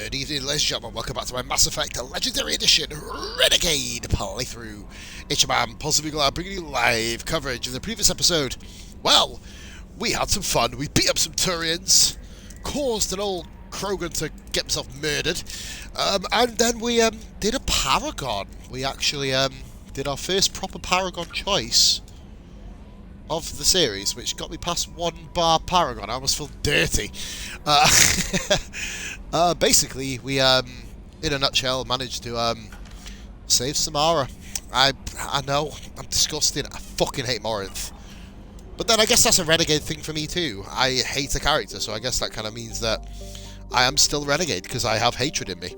Good evening, ladies and gentlemen. Welcome back to my Mass Effect Legendary Edition Renegade playthrough. It's your man, Positive Glad, bringing you live coverage of the previous episode. Well, we had some fun. We beat up some Turians, caused an old Krogan to get himself murdered, and then we did a Paragon. We actually did our first proper Paragon choice of the series, which got me past 1 bar Paragon. I almost feel dirty. Basically, we, in a nutshell, managed to save Samara. I know, I'm disgusted. I fucking hate Morinth. But then I guess that's a Renegade thing for me too. I hate a character, so I guess that kind of means that I am still Renegade, because I have hatred in me.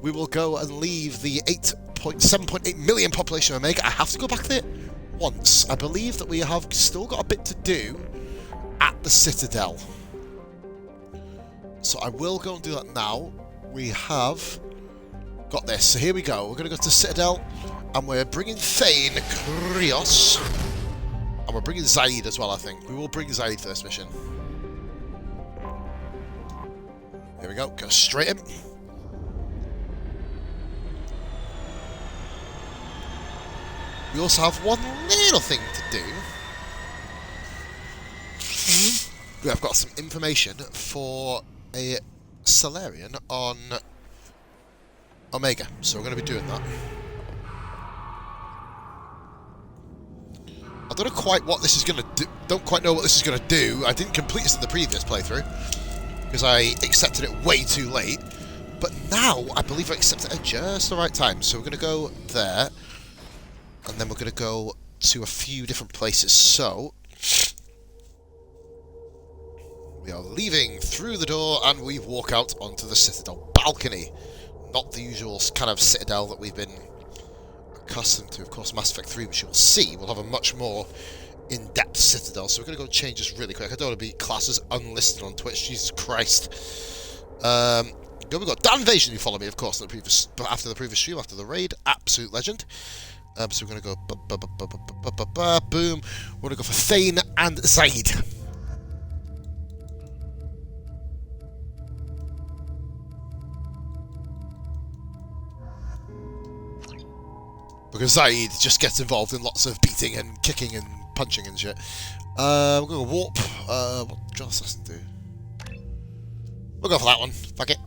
We will go and leave the 7.8 million population of Omega. I have to go back there once. I believe that we have still got a bit to do at the Citadel. So I will go and do that now. We have got this. So here we go. We're going to go to Citadel, and we're bringing Thane, Krios, and we're bringing Zaid as well, I think. We will bring Zaid for this mission. Here we go. Go straight in. We also have one little thing to do. We have got some information for a Solarian on Omega, so we're going to be doing that. I don't know quite what this is going to do. Don't quite know what this is going to do. I didn't complete this in the previous playthrough because I accepted it way too late. But now I believe I accepted it at just the right time. So we're going to go there, and then we're going to go to a few different places. So we are leaving through the door, and we walk out onto the Citadel balcony. Not the usual kind of Citadel that we've been accustomed to. Of course, Mass Effect 3, which you'll see, will have a much more in-depth Citadel. So we're going to go change this really quick. I don't want to be classed as unlisted on Twitch. Jesus Christ. We've got Dan Invasion, who followed me, of course, after the previous stream, after the raid. Absolute legend. So we're going to go boom. We're going to go for Thane and Zaid. Because Zaid just gets involved in lots of beating and kicking and punching and shit. We're going to warp. What Drill Assassin do? We'll go for that one. Fuck it.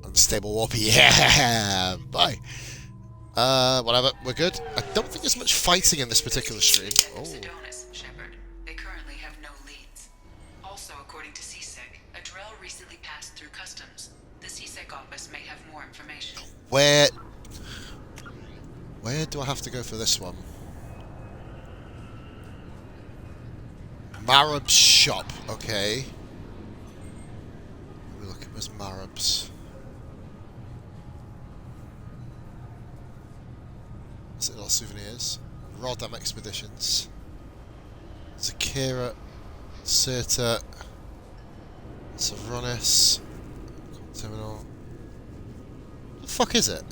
Unstable warp. Yeah. Bye. Whatever. We're good. I don't think there's much fighting in this particular stream. Oh. They currently have no leads. Also, according to CSEC, a drill recently passed through customs. The CSEC office may have more information. Where do I have to go for this one? Marab's shop. Okay. Let me look at where's Marab's. Citadel souvenirs. Rodam expeditions. Zakira. Serta. Savronis. Terminal. What the fuck is it?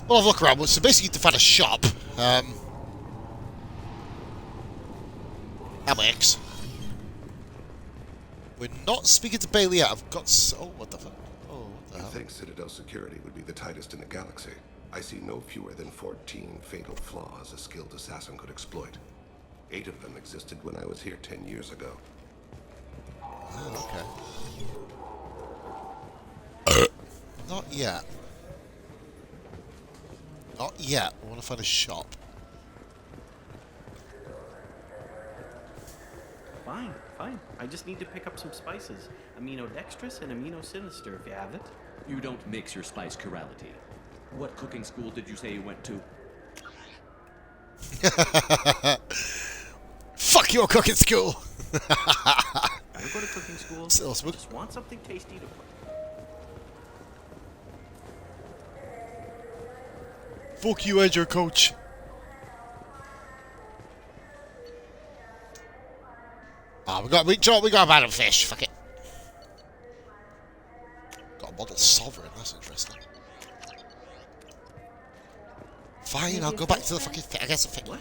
Well, I've looked around. So basically, to find a shop. That works. We're not speaking to Bailey yet. I've got. Oh, what the fuck? Oh, what the hell? I think Citadel security would be the tightest in the galaxy. I see no fewer than 14 fatal flaws a skilled assassin could exploit. 8 of them existed when I was here 10 years ago. Oh, okay. Not yet. Not yet. I want to find a shop. Fine. I just need to pick up some spices. Amino dextrous and amino sinister, if you have it. You don't mix your spice chirality. What cooking school did you say you went to? Fuck your cooking school! I go to cooking school. Just want something tasty to Fuck you and your coach. Ah, we got a bad fish. Fuck it. Got a model sovereign. That's interesting. Fine, I'll go back to the fucking fish. I guess a fish. What?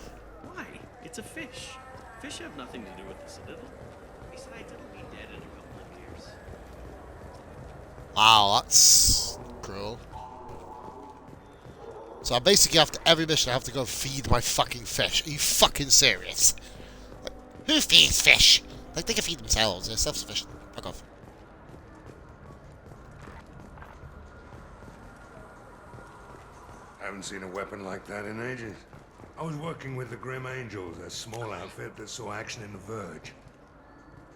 Why? It's a fish. Fish have nothing to do with the Citadel. Besides, it'll be Wow, that's cruel. So I basically have to, every mission I have to go feed my fucking fish. Are you fucking serious? Like, who feeds fish? Like, they can feed themselves. They're self-sufficient. Fuck off. Haven't seen a weapon like that in ages. I was working with the Grim Angels, a small outfit that saw action in the Verge.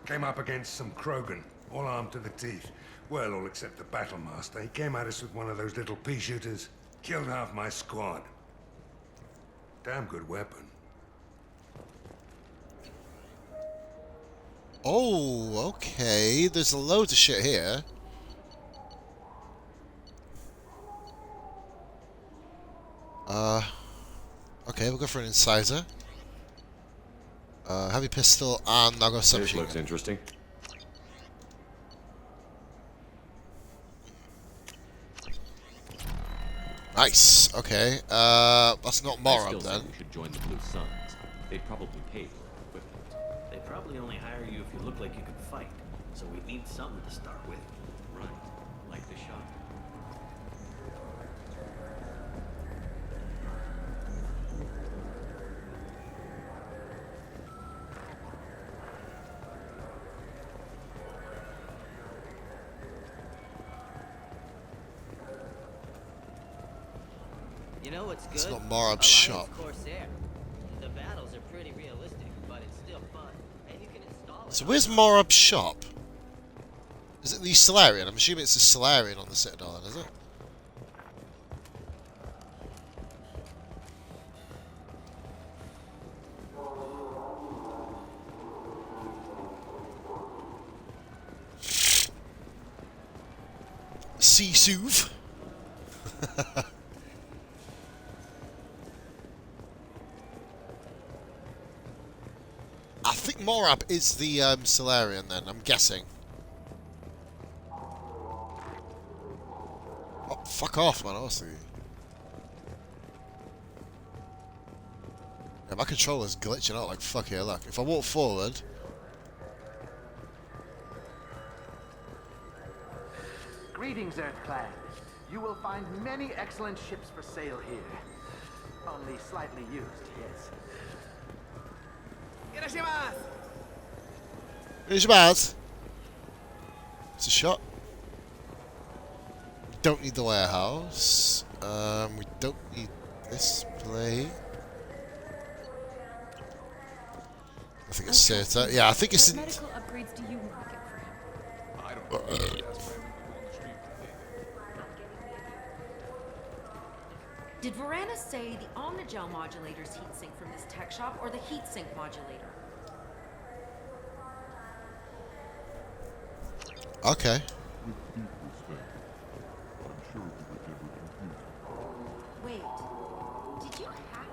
Came up against some Krogan, all armed to the teeth. Well, all except the Battlemaster. He came at us with one of those little pea shooters. Killed half my squad. Damn good weapon. Oh, okay. There's loads of shit here. Okay, we'll go for an incisor. Heavy pistol, and I'll go This submachine looks gun. interesting. Nice. Okay. That's not I Morab still say then. we should join the Blue Suns. They'd probably pay for equipment. They probably only hire you if you look like you can fight. So we need something to start with. Right, like the shot. You know what's good? It's not Morab's Alliance shop. Corsair. The battles are pretty realistic, but it's still fun, and you can install it. So where's Morab's shop? Is it the Solarian? I'm assuming it's the Solarian on the Citadel, then, is it? Sea-Souv. I think Morab is the Solarian then, I'm guessing. Oh, fuck off, man, honestly. Yeah, my controller's glitching out like fuck yeah, look. If I walk forward... Greetings, Earth Clan. You will find many excellent ships for sale here. Only slightly used, yes. Here's your bad. It's a shot. We don't need the warehouse. We don't need this plate. I think it's Seta. Yeah, I think it's What in... medical upgrades do you want to get for him? I don't know. That's why everyone on the street today. Did Verana say the Omnigel modulator's heatsink from this tech shop or the heatsink modulator? Okay. Wait, did you hack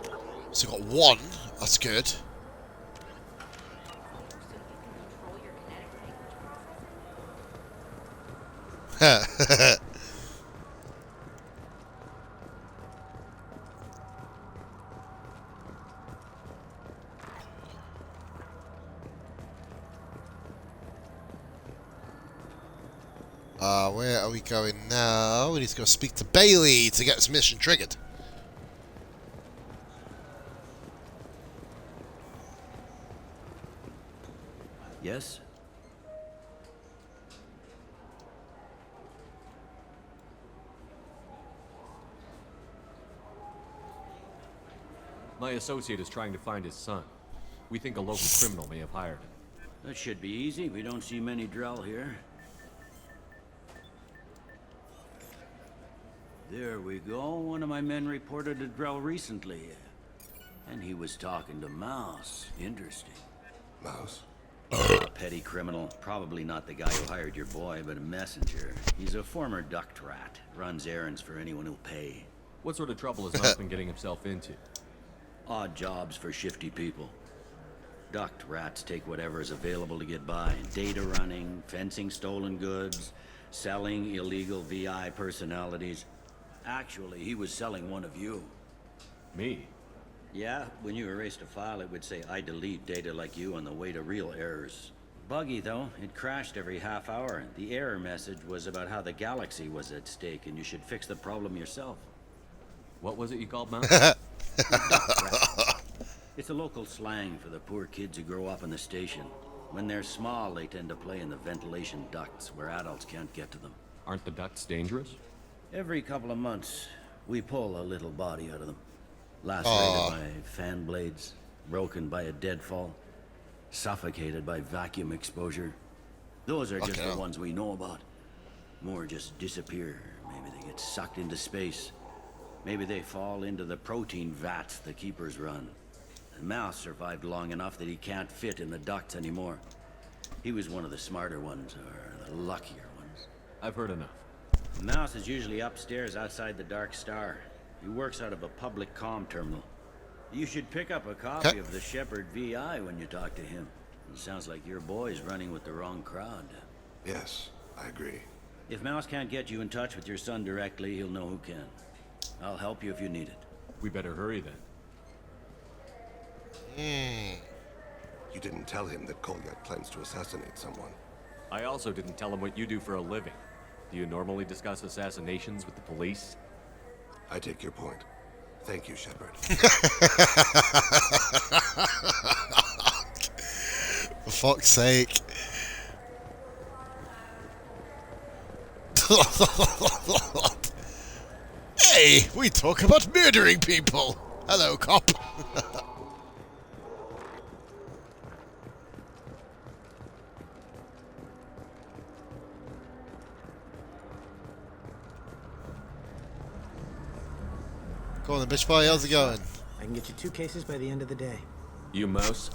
So we got one. That's good. so you can control your kinetic language processing? Where are we going now? We need to go speak to Bailey to get this mission triggered. Yes? My associate is trying to find his son. We think a local criminal may have hired him. That should be easy. We don't see many Drell here. There we go. One of my men reported a Drell recently. And he was talking to Mouse. Interesting. Mouse? A petty criminal. Probably not the guy who hired your boy, but a messenger. He's a former duct rat. Runs errands for anyone who'll pay. What sort of trouble has Mouse been getting himself into? Odd jobs for shifty people. Duct rats take whatever is available to get by. Data running, fencing stolen goods, selling illegal VI personalities. Actually, he was selling one of you. Me? Yeah, when you erased a file, it would say, I delete data like you on the way to real errors. Buggy, though. It crashed every half hour. The error message was about how the galaxy was at stake and you should fix the problem yourself. What was it you called, Mouse? It's a local slang for the poor kids who grow up in the station. When they're small, they tend to play in the ventilation ducts where adults can't get to them. Aren't the ducts dangerous? Every couple of months, we pull a little body out of them. Lacerated by fan blades, broken by a deadfall, suffocated by vacuum exposure. Those are just the ones we know about. More just disappear. Maybe they get sucked into space. Maybe they fall into the protein vats the keepers run. The mouse survived long enough that he can't fit in the ducts anymore. He was one of the smarter ones, or the luckier ones. I've heard enough. The mouse is usually upstairs outside the Dark Star. He works out of a public comm terminal. You should pick up a copy of the Shepherd VI when you talk to him. It sounds like your boy's running with the wrong crowd. Yes, I agree. If Mouse can't get you in touch with your son directly, he'll know who can. I'll help you if you need it. We better hurry then. You didn't tell him that Kolyak plans to assassinate someone. I also didn't tell him what you do for a living. Do you normally discuss assassinations with the police? I take your point. Thank you, Shepard. For fuck's sake. Hey, we talk about murdering people. Hello, cop. Go on then, bitch boy, how's it going? I can get you 2 cases by the end of the day. You, Mouse?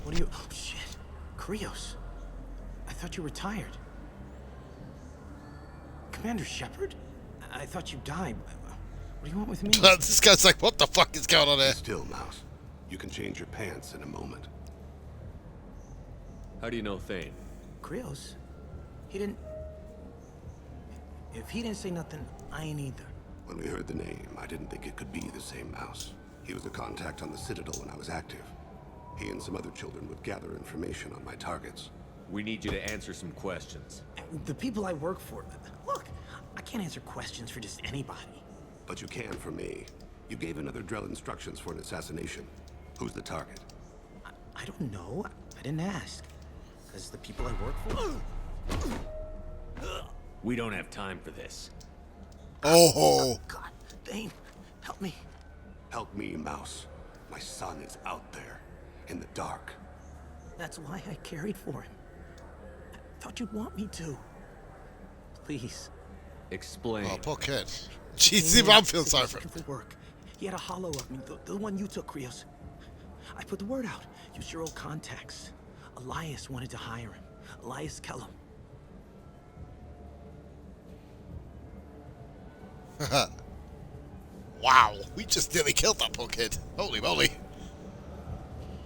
What are you... Oh, shit. Krios. I thought you were retired. Commander Shepard? I thought you died. What do you want with me? This guy's like, what the fuck is going on here? Still, Mouse. You can change your pants in a moment. How do you know Thane? Krios? He didn't... If he didn't say nothing, I ain't either. When we heard the name, I didn't think it could be the same Mouse. He was a contact on the Citadel when I was active. He and some other children would gather information on my targets. We need you to answer some questions. The people I work for... Look, I can't answer questions for just anybody. But you can for me. You gave another Drell instructions for an assassination. Who's the target? I don't know. I didn't ask. Because the people I work for... We don't have time for this. Oh. God, Thane, help me. Help me, Mouse. My son is out there, in the dark. That's why I carried for him. I thought you'd want me to. Please. Explain. Oh, poor kid. Jeez, I'm feeling sorry for him. Work. He had a hollow of me, the one you took, Krios. I put the word out. Use your old contacts. Elias wanted to hire him. Elias Kellum. Wow, we just nearly killed that poor kid. Holy moly.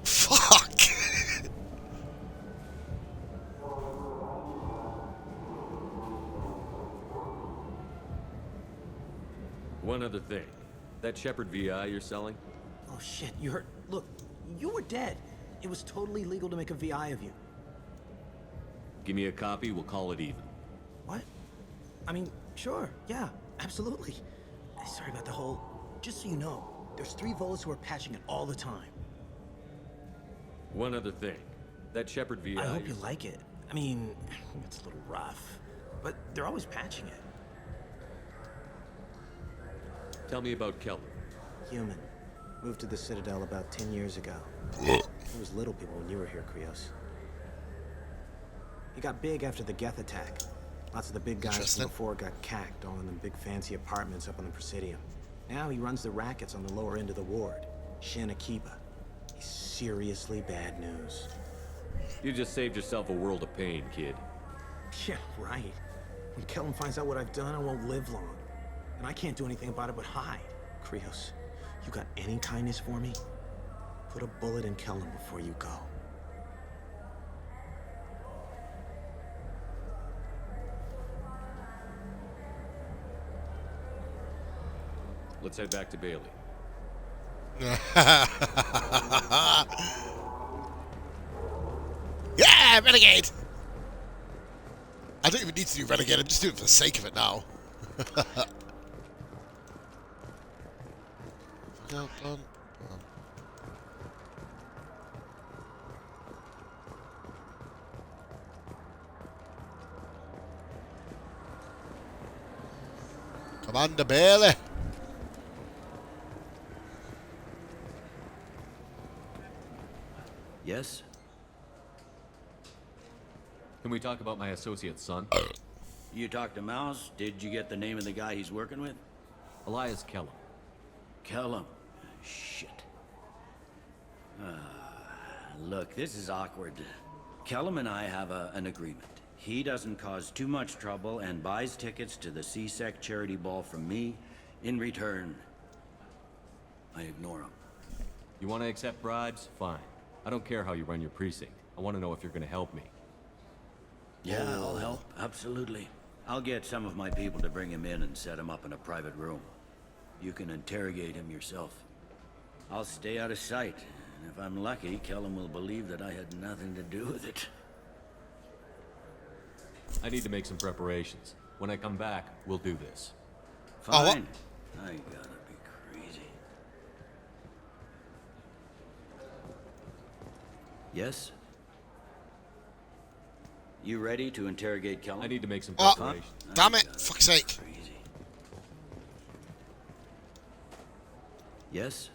Fuck. One other thing. That Shepherd VI you're selling? Oh shit, you heard? Look, you were dead. It was totally legal to make a VI of you. Give me a copy, we'll call it even. What? I mean, sure, yeah, absolutely. Sorry about the whole... Just so you know, there's 3 Volas who are patching it all the time. One other thing. That Shepherd VI... I hope you like it. I mean, it's a little rough, but they're always patching it. Tell me about Kellum. Human. Moved to the Citadel about 10 years ago. Whoa. He was little people when you were here, Krios. He got big after the Geth attack. Lots of the big guys from before got cacked, all in them big fancy apartments up on the Presidium. Now he runs the rackets on the lower end of the ward. Shin Akiba. He's seriously bad news. You just saved yourself a world of pain, kid. Yeah, right. When Kellum finds out what I've done, I won't live long. And I can't do anything about it but hide. Krios, you got any kindness for me? Put a bullet in Kellum before you go. Let's head back to Bailey. Yeah, Renegade! I don't even need to do Renegade, I'm just doing it for the sake of it now. Commander Bailey! Yes? Can we talk about my associate's son? You talked to Mouse? Did you get the name of the guy he's working with? Elias Kellum. Kellum. Shit. Look, this is awkward. Kellum and I have an agreement. He doesn't cause too much trouble and buys tickets to the CSEC charity ball from me. In return, I ignore him. You want to accept bribes? Fine. I don't care how you run your precinct. I want to know if you're going to help me. Yeah, I'll help. Absolutely. I'll get some of my people to bring him in and set him up in a private room. You can interrogate him yourself. I'll stay out of sight. And if I'm lucky, Kellum will believe that I had nothing to do with it. I need to make some preparations. When I come back, we'll do this. Fine. I gotta be crazy. Yes? You ready to interrogate Kellum? I need to make some Oh, preparations. damn it! Fuck's sake! Crazy. Yes?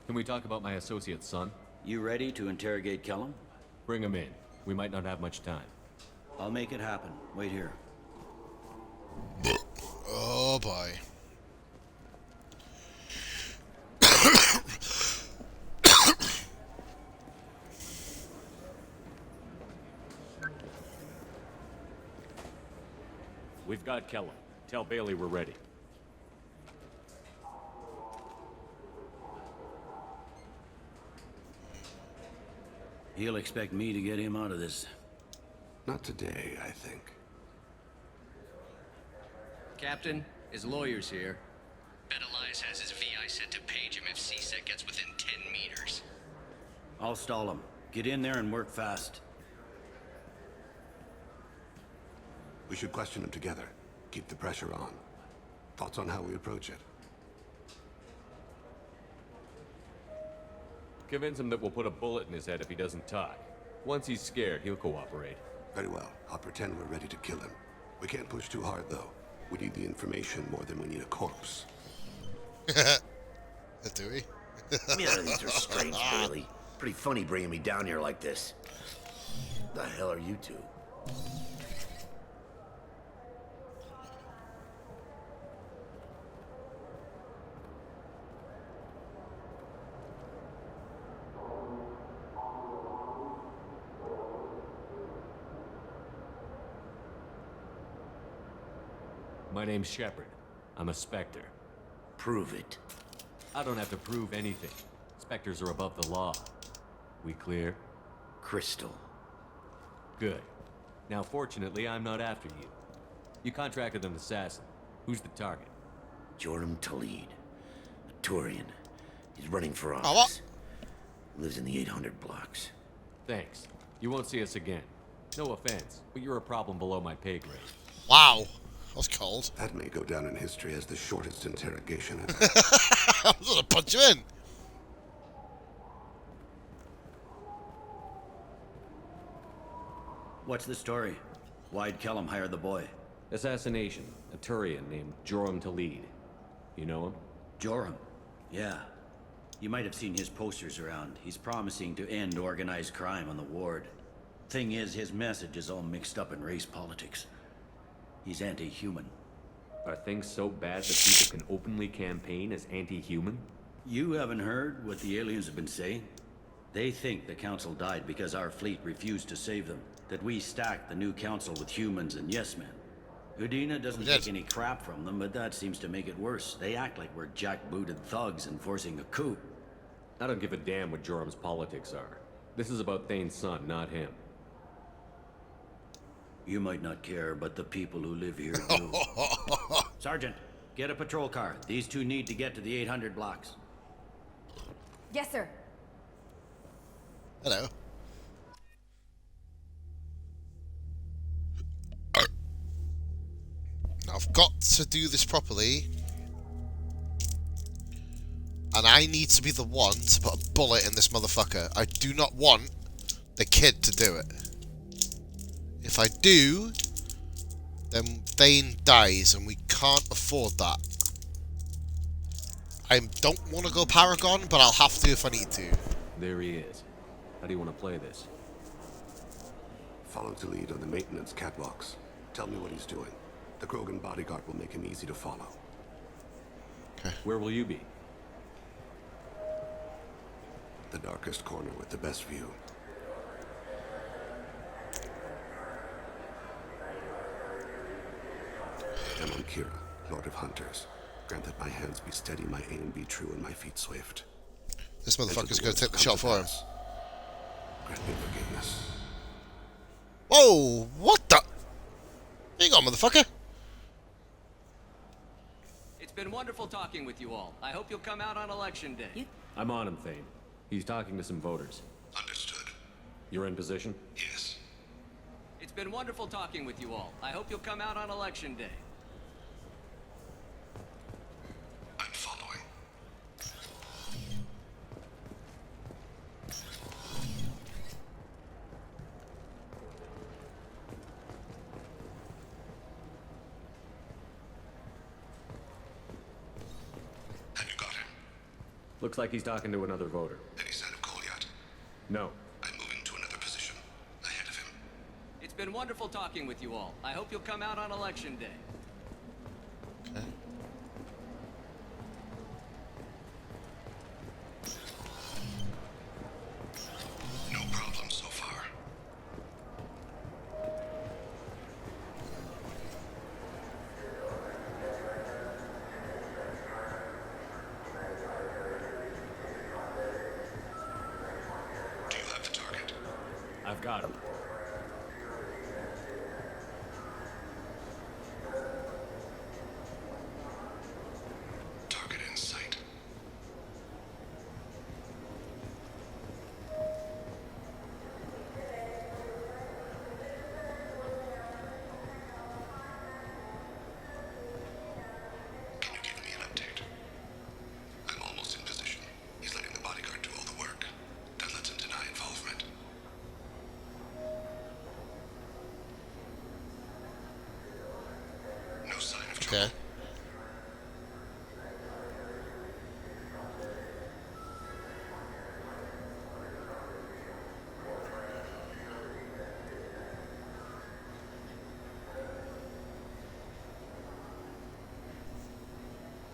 Can we talk about my associate's son? You ready to interrogate Kellum? Bring him in. We might not have much time. I'll make it happen. Wait here. Oh boy. We've got Kellum. Tell Bailey we're ready. He'll expect me to get him out of this. Not today, I think. Captain, his lawyer's here. Bet Elias has his VI set to page him if CSEC gets within 10 meters. I'll stall him. Get in there and work fast. We should question him together. Keep the pressure on. Thoughts on how we approach it? Convince him that we'll put a bullet in his head if he doesn't talk. Once he's scared, he'll cooperate. Very well. I'll pretend we're ready to kill him. We can't push too hard, though. We need the information more than we need a corpse. Do we? Yeah, these are strange, Bailey. Pretty funny bringing me down here like this. The hell are you two? My name's Shepard. I'm a Spectre. Prove it. I don't have to prove anything. Spectres are above the law. We clear? Crystal. Good. Now, fortunately, I'm not after you. You contracted an assassin. Who's the target? Joram Talid. A Turian. He's running for office. Oh, what? Lives in the 800 blocks. Thanks. You won't see us again. No offense, but you're a problem below my pay grade. Wow. That was cold. That may go down in history as the shortest interrogation ever. I was gonna punch you in. What's the story? Why'd Kellum hire the boy? Assassination. A Turian named Joram Talid. You know him? Joram. Yeah. You might have seen his posters around. He's promising to end organized crime on the ward. Thing is, his message is all mixed up in race politics. He's anti-human. Are things so bad that people can openly campaign as anti-human? You haven't heard what the aliens have been saying? They think the council died because our fleet refused to save them. That we stacked the new council with humans and yes-men. Udina doesn't take any crap from them, but that seems to make it worse. They act like we're jackbooted thugs enforcing a coup. I don't give a damn what Joram's politics are. This is about Thane's son, not him. You might not care, but the people who live here do. Sergeant, get a patrol car. These two need to get to the 800 blocks. Yes, sir. Hello. I've got to do this properly. And I need to be the one to put a bullet in this motherfucker. I do not want the kid to do it. If I do, then Thane dies, and we can't afford that. I don't want to go Paragon, but I'll have to if I need to. There he is. How do you want to play this? Follow the lead on the maintenance catwalks. Tell me what he's doing. The Krogan bodyguard will make him easy to follow. Okay. Where will you be? The darkest corner with the best view. I'm on Kira, Lord of Hunters. Grant that my hands be steady, my aim be true, and my feet swift. This motherfucker's going to take the shot for him. Grant me forgiveness. Whoa! What the? Hang on, motherfucker. It's been wonderful talking with you all. I hope you'll come out on election day. I'm on him, Thane. He's talking to some voters. Understood. You're in position? Yes. It's been wonderful talking with you all. I hope you'll come out on election day. I'm following. Have you got him? Looks like he's talking to another voter. Any sign of Goliath? No. I'm moving to another position. Ahead of him. It's been wonderful talking with you all. I hope you'll come out on election day. Okay. No problem so far. Do you have the target? I've got him. Target in sight. Can you give me an update? I'm almost in position. He's letting the bodyguard do all the work. That lets him deny involvement. No sign of trouble. Okay.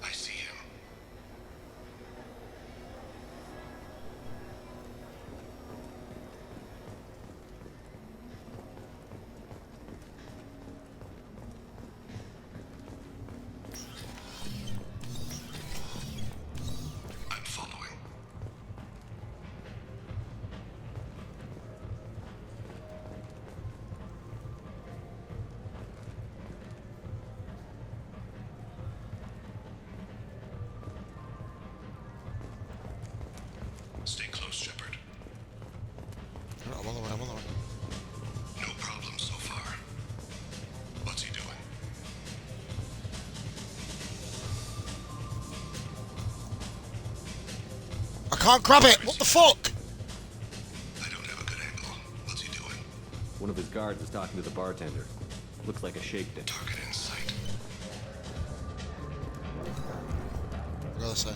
I see him. I'm following. Stay close, Shepard. I'm on the way, I'm on the way. No problem so far. What's he doing? I can't grab it! What the fuck? I don't have a good angle. What's he doing? One of his guards is talking to the bartender. Looks like a shakedown. Target in sight. Go other side.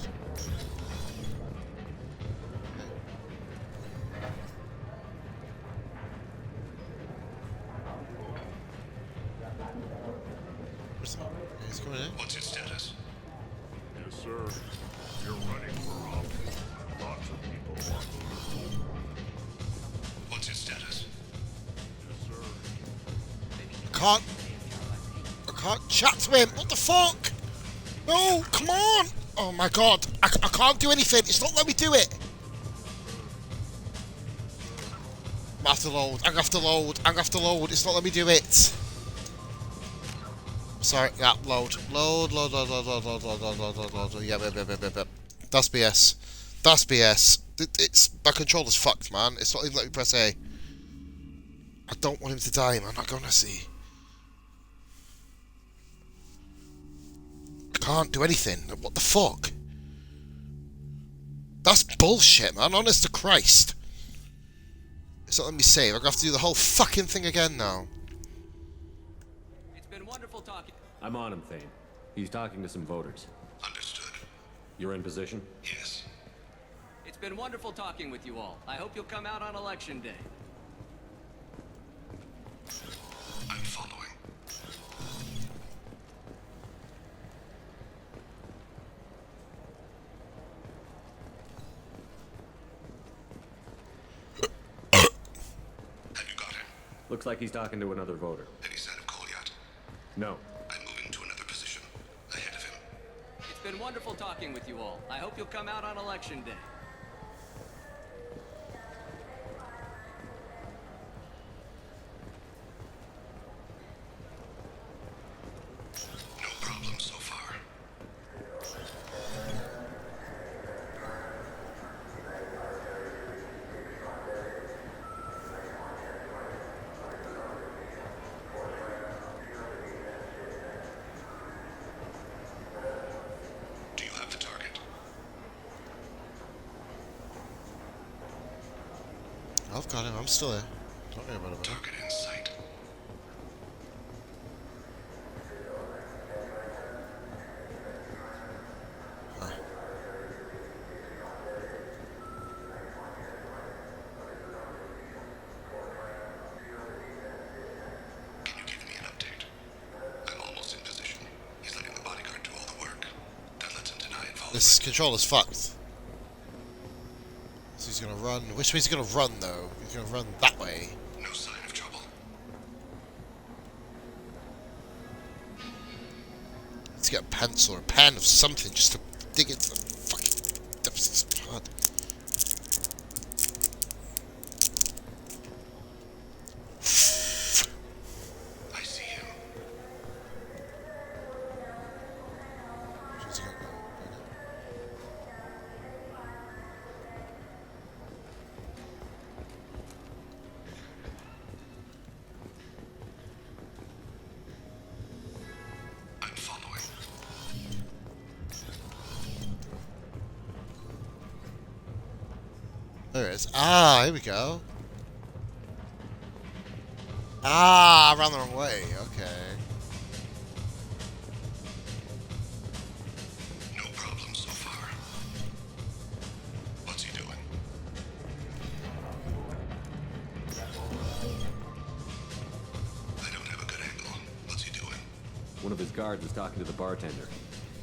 Where's the... He's coming in. What's his status? Yes, sir. You're running for office. Lots of people want to. What's his status? Yes, sir. I can't chat to him. What the fuck? No, come on. Oh my god. I can't do anything. It's not letting me do it. I have to load. I have to load. I have to load. It's not letting me do it. Sorry. Yeah, load. Load. Yeah. That's BS. That's BS. It's my controller's fucked, man. It's not even letting me press A. I don't want him to die, man. I'm not gonna see. can't do anything. What the fuck? That's bullshit, man. Honest to Christ. It's not letting me save. I'm gonna have to do the whole fucking thing again now. It's been wonderful talking. I'm on him, Thane. He's talking to some voters. Understood. You're in position? Yes. It's been wonderful talking with you all. I hope you'll come out on election day. I'm following. Have you got him? Looks like he's talking to another voter. Any sign of Kolyat? No. I'm moving to another position. Ahead of him. It's been wonderful talking with you all. I hope you'll come out on election day. No problem so far. Do you have the target? I've got him. I'm still there. Don't worry about it. Target in sight. Can you give me an update? I'm almost in position. He's letting the bodyguard do all the work. That lets him deny involvement. This controller's fucked. So he's gonna run. Which way's he gonna run though? He's gonna run that way. No sign of trouble. Let's get a pencil or a pen of something just to dig into the fucking depths of his blood. I see him. Where's he gonna go? I'm following. There it is. Ah, here we go. Ah, I ran the wrong way. Okay. No problem so far. What's he doing? I don't have a good angle. What's he doing? One of his guards is talking to the bartender.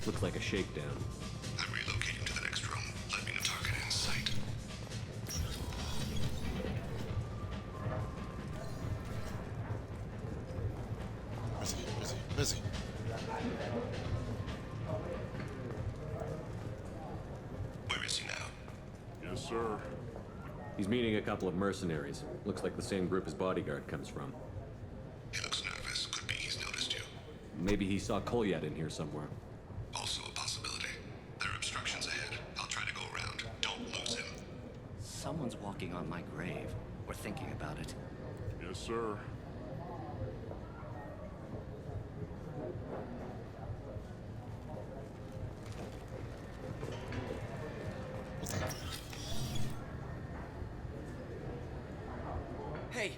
Looks like a shakedown. I'm relocating to the next room. Let me know target in sight. Where's he? Where's he? Where's he? Where is he now? Yes, sir. He's meeting a couple of mercenaries. Looks like the same group his bodyguard comes from. He looks nervous. Could be he's noticed you. Maybe he saw Kolyat in here somewhere. Also a possibility. There are obstructions ahead. I'll try to go around. Don't lose him. Someone's walking on my grave, or thinking about it. Yes, sir. Hey,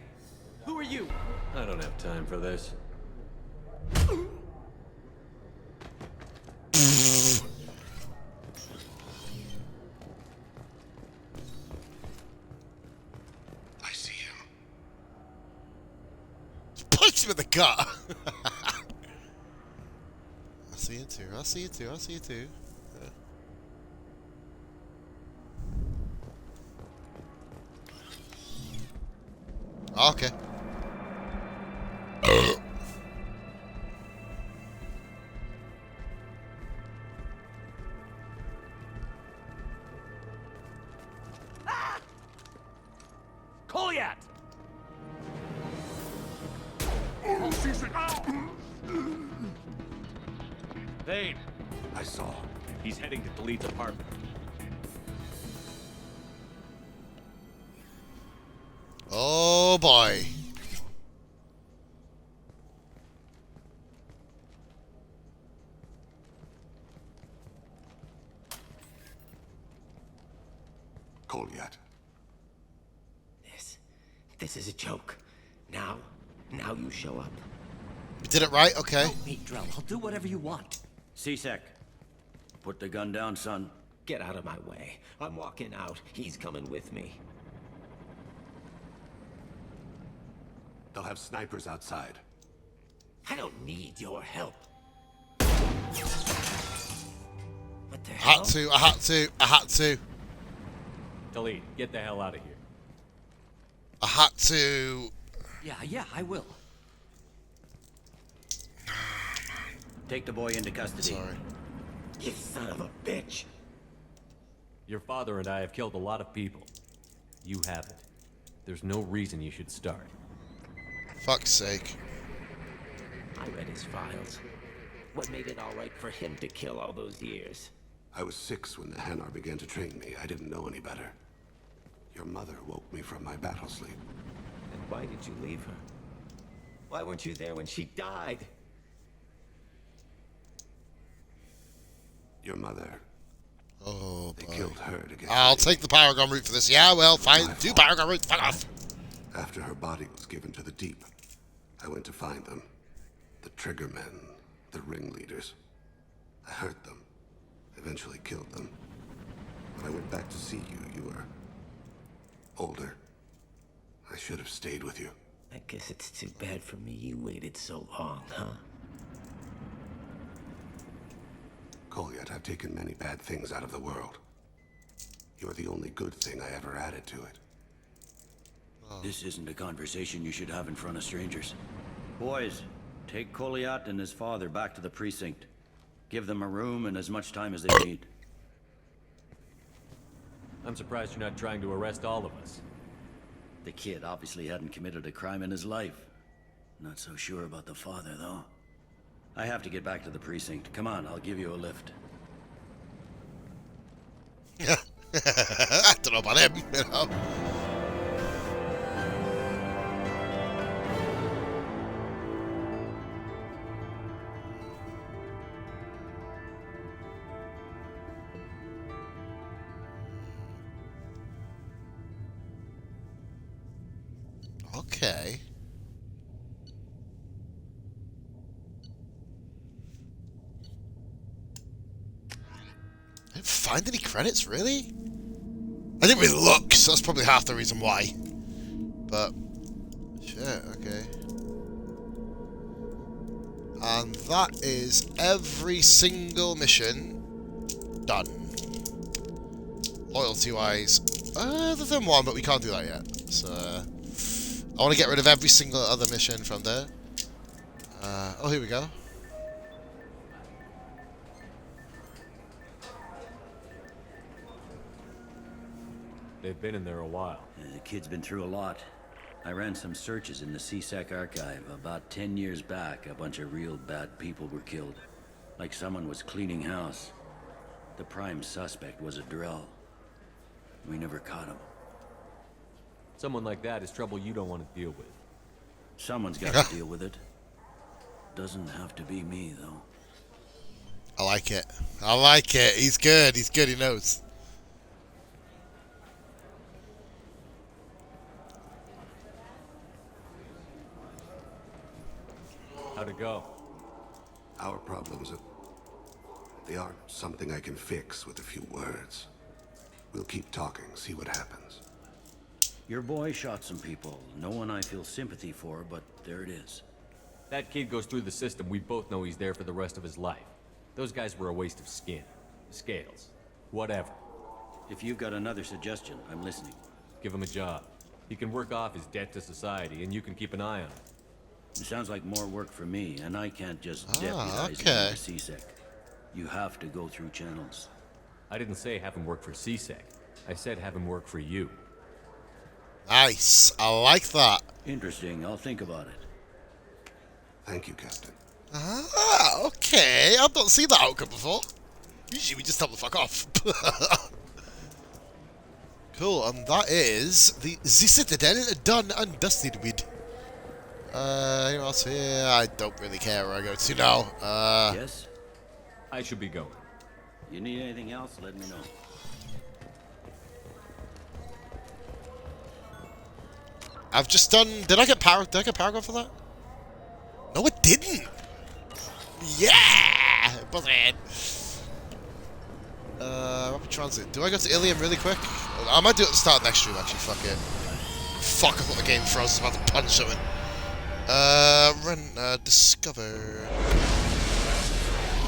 who are you? I don't have time for this. I see him. Punch him in the gut. I see you too. I see you too. I see you too. Yeah. Okay. Kolyat! Thane! I saw. He's heading to Khalid's apartment. Oh boy. Goliath. This is a joke. Now you show up. You did it right, okay. Help me, Drell. I'll do whatever you want. C-Sec, put the gun down, son. Get out of my way. I'm walking out. He's coming with me. They'll have snipers outside. I don't need your help. What the I hell? had to. Khalid, get the hell out of here. I had to. Yeah, I will. Take the boy into custody. Sorry. You son of a bitch. Your father and I have killed a lot of people. You haven't. There's no reason you should start. Fuck's sake. I read his files. What made it all right for him to kill all those years? I was 6 when the Hanar began to train me. I didn't know any better. Your mother woke me from my battle sleep. And why did you leave her? Why weren't you there when she died? Your mother. Oh, They boy. killed her to get I'll me. take the Paragon route for this. Yeah, well, fine. My Do fault. Paragon route. Fuck off. After her body was given to the deep, I went to find them. The Triggermen, the ringleaders. I hurt them. Eventually killed them. When I went back to see you, you were older. I should have stayed with you. I guess it's too bad for me you waited so long, huh? Goliath, I've taken many bad things out of the world. You're the only good thing I ever added to it. This isn't a conversation you should have in front of strangers. Boys, take Goliath and his father back to the precinct. Give them a room and as much time as they need. I'm surprised you're not trying to arrest all of us. The kid obviously hadn't committed a crime in his life. Not so sure about the father, though. I have to get back to the precinct. Come on, I'll give you a lift. I don't know about him, you know. Okay. I didn't find any credits, really? I didn't really look, so that's probably half the reason why. But, shit, okay. And that is every single mission done. Loyalty-wise, other than one, but we can't do that yet. So, I want to get rid of every single other mission from there. Oh, here we go. They've been in there a while. The kid's been through a lot. I ran some searches in the C-Sec archive. About 10 years back, a bunch of real bad people were killed. Like someone was cleaning house. The prime suspect was a Drell. We never caught him. Someone like that is trouble you don't want to deal with. Someone's got to deal with it. Doesn't have to be me, though. I like it. I like it. He's good. He's good. He knows. How'd it go? Our problems they aren't something I can fix with a few words. We'll keep talking, see what happens. Your boy shot some people. No one I feel sympathy for, but there it is. That kid goes through the system. We both know he's there for the rest of his life. Those guys were a waste of skin. Scales. Whatever. If you've got another suggestion, I'm listening. Give him a job. He can work off his debt to society, and you can keep an eye on him. It sounds like more work for me, and I can't just deputize okay. him for C-Sec. You have to go through channels. I didn't say have him work for C-Sec. I said have him work for you. Nice. I like that. Interesting. I'll think about it. Thank you, Captain. Ah, okay. I've not seen that outcome before. Usually we just tell the fuck off. Cool, and that is the Citadel done and dusted with. Anyone else here? I don't really care where I go to now. Yes? I should be going. You need anything else, let me know. I've just done... Did I get Paragon for that? No, it didn't! Yeah! Buzzing! Rapid Transit. Do I go to Ilium really quick? I might do it at the start of next stream, actually. Fuck it. Fuck, I thought the game froze. I was about to punch something. Discover...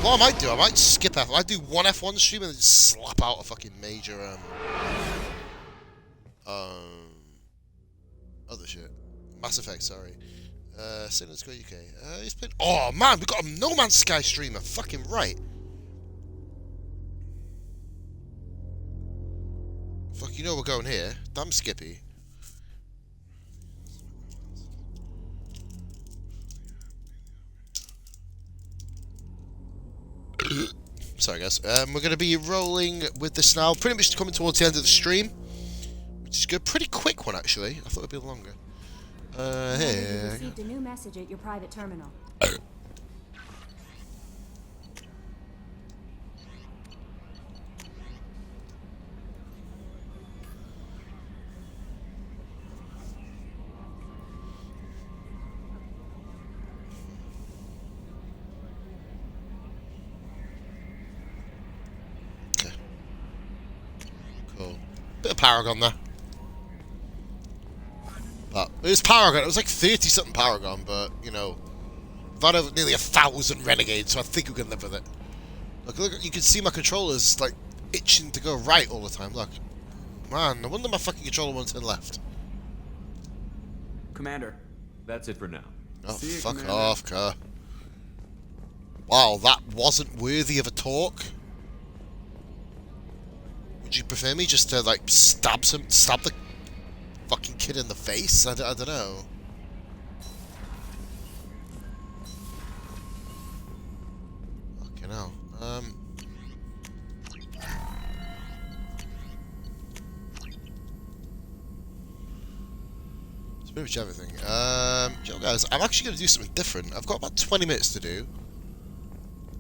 What I might do, I might skip F1. I might do one F1 stream and then just slap out a fucking major, other shit. Mass Effect, sorry. Let's go UK. He's playing... Oh, man, we got a No Man's Sky streamer. Fucking right. Fuck, you know we're going here. Damn Skippy. Sorry, guys. We're going to be rolling with this now. Pretty much coming towards the end of the stream. Which is good. Pretty quick one, actually. I thought it would be longer. Here. You received a new message at your private terminal. Cool. Bit of Paragon there. But it was Paragon. It was like 30-something Paragon, but, you know, I've had over nearly 1,000 Renegades, so I think we can live with it. Look, you can see my controller's, like, itching to go right all the time. Look. Man, no wonder my fucking controller won't turn left. Commander. That's it for now. Oh, fuck off, car. Wow, that wasn't worthy of a talk. Would you prefer me just to, like, stab the fucking kid in the face? I don't know. Fucking hell. It's pretty much everything. Yo guys, I'm actually going to do something different. I've got about 20 minutes to do.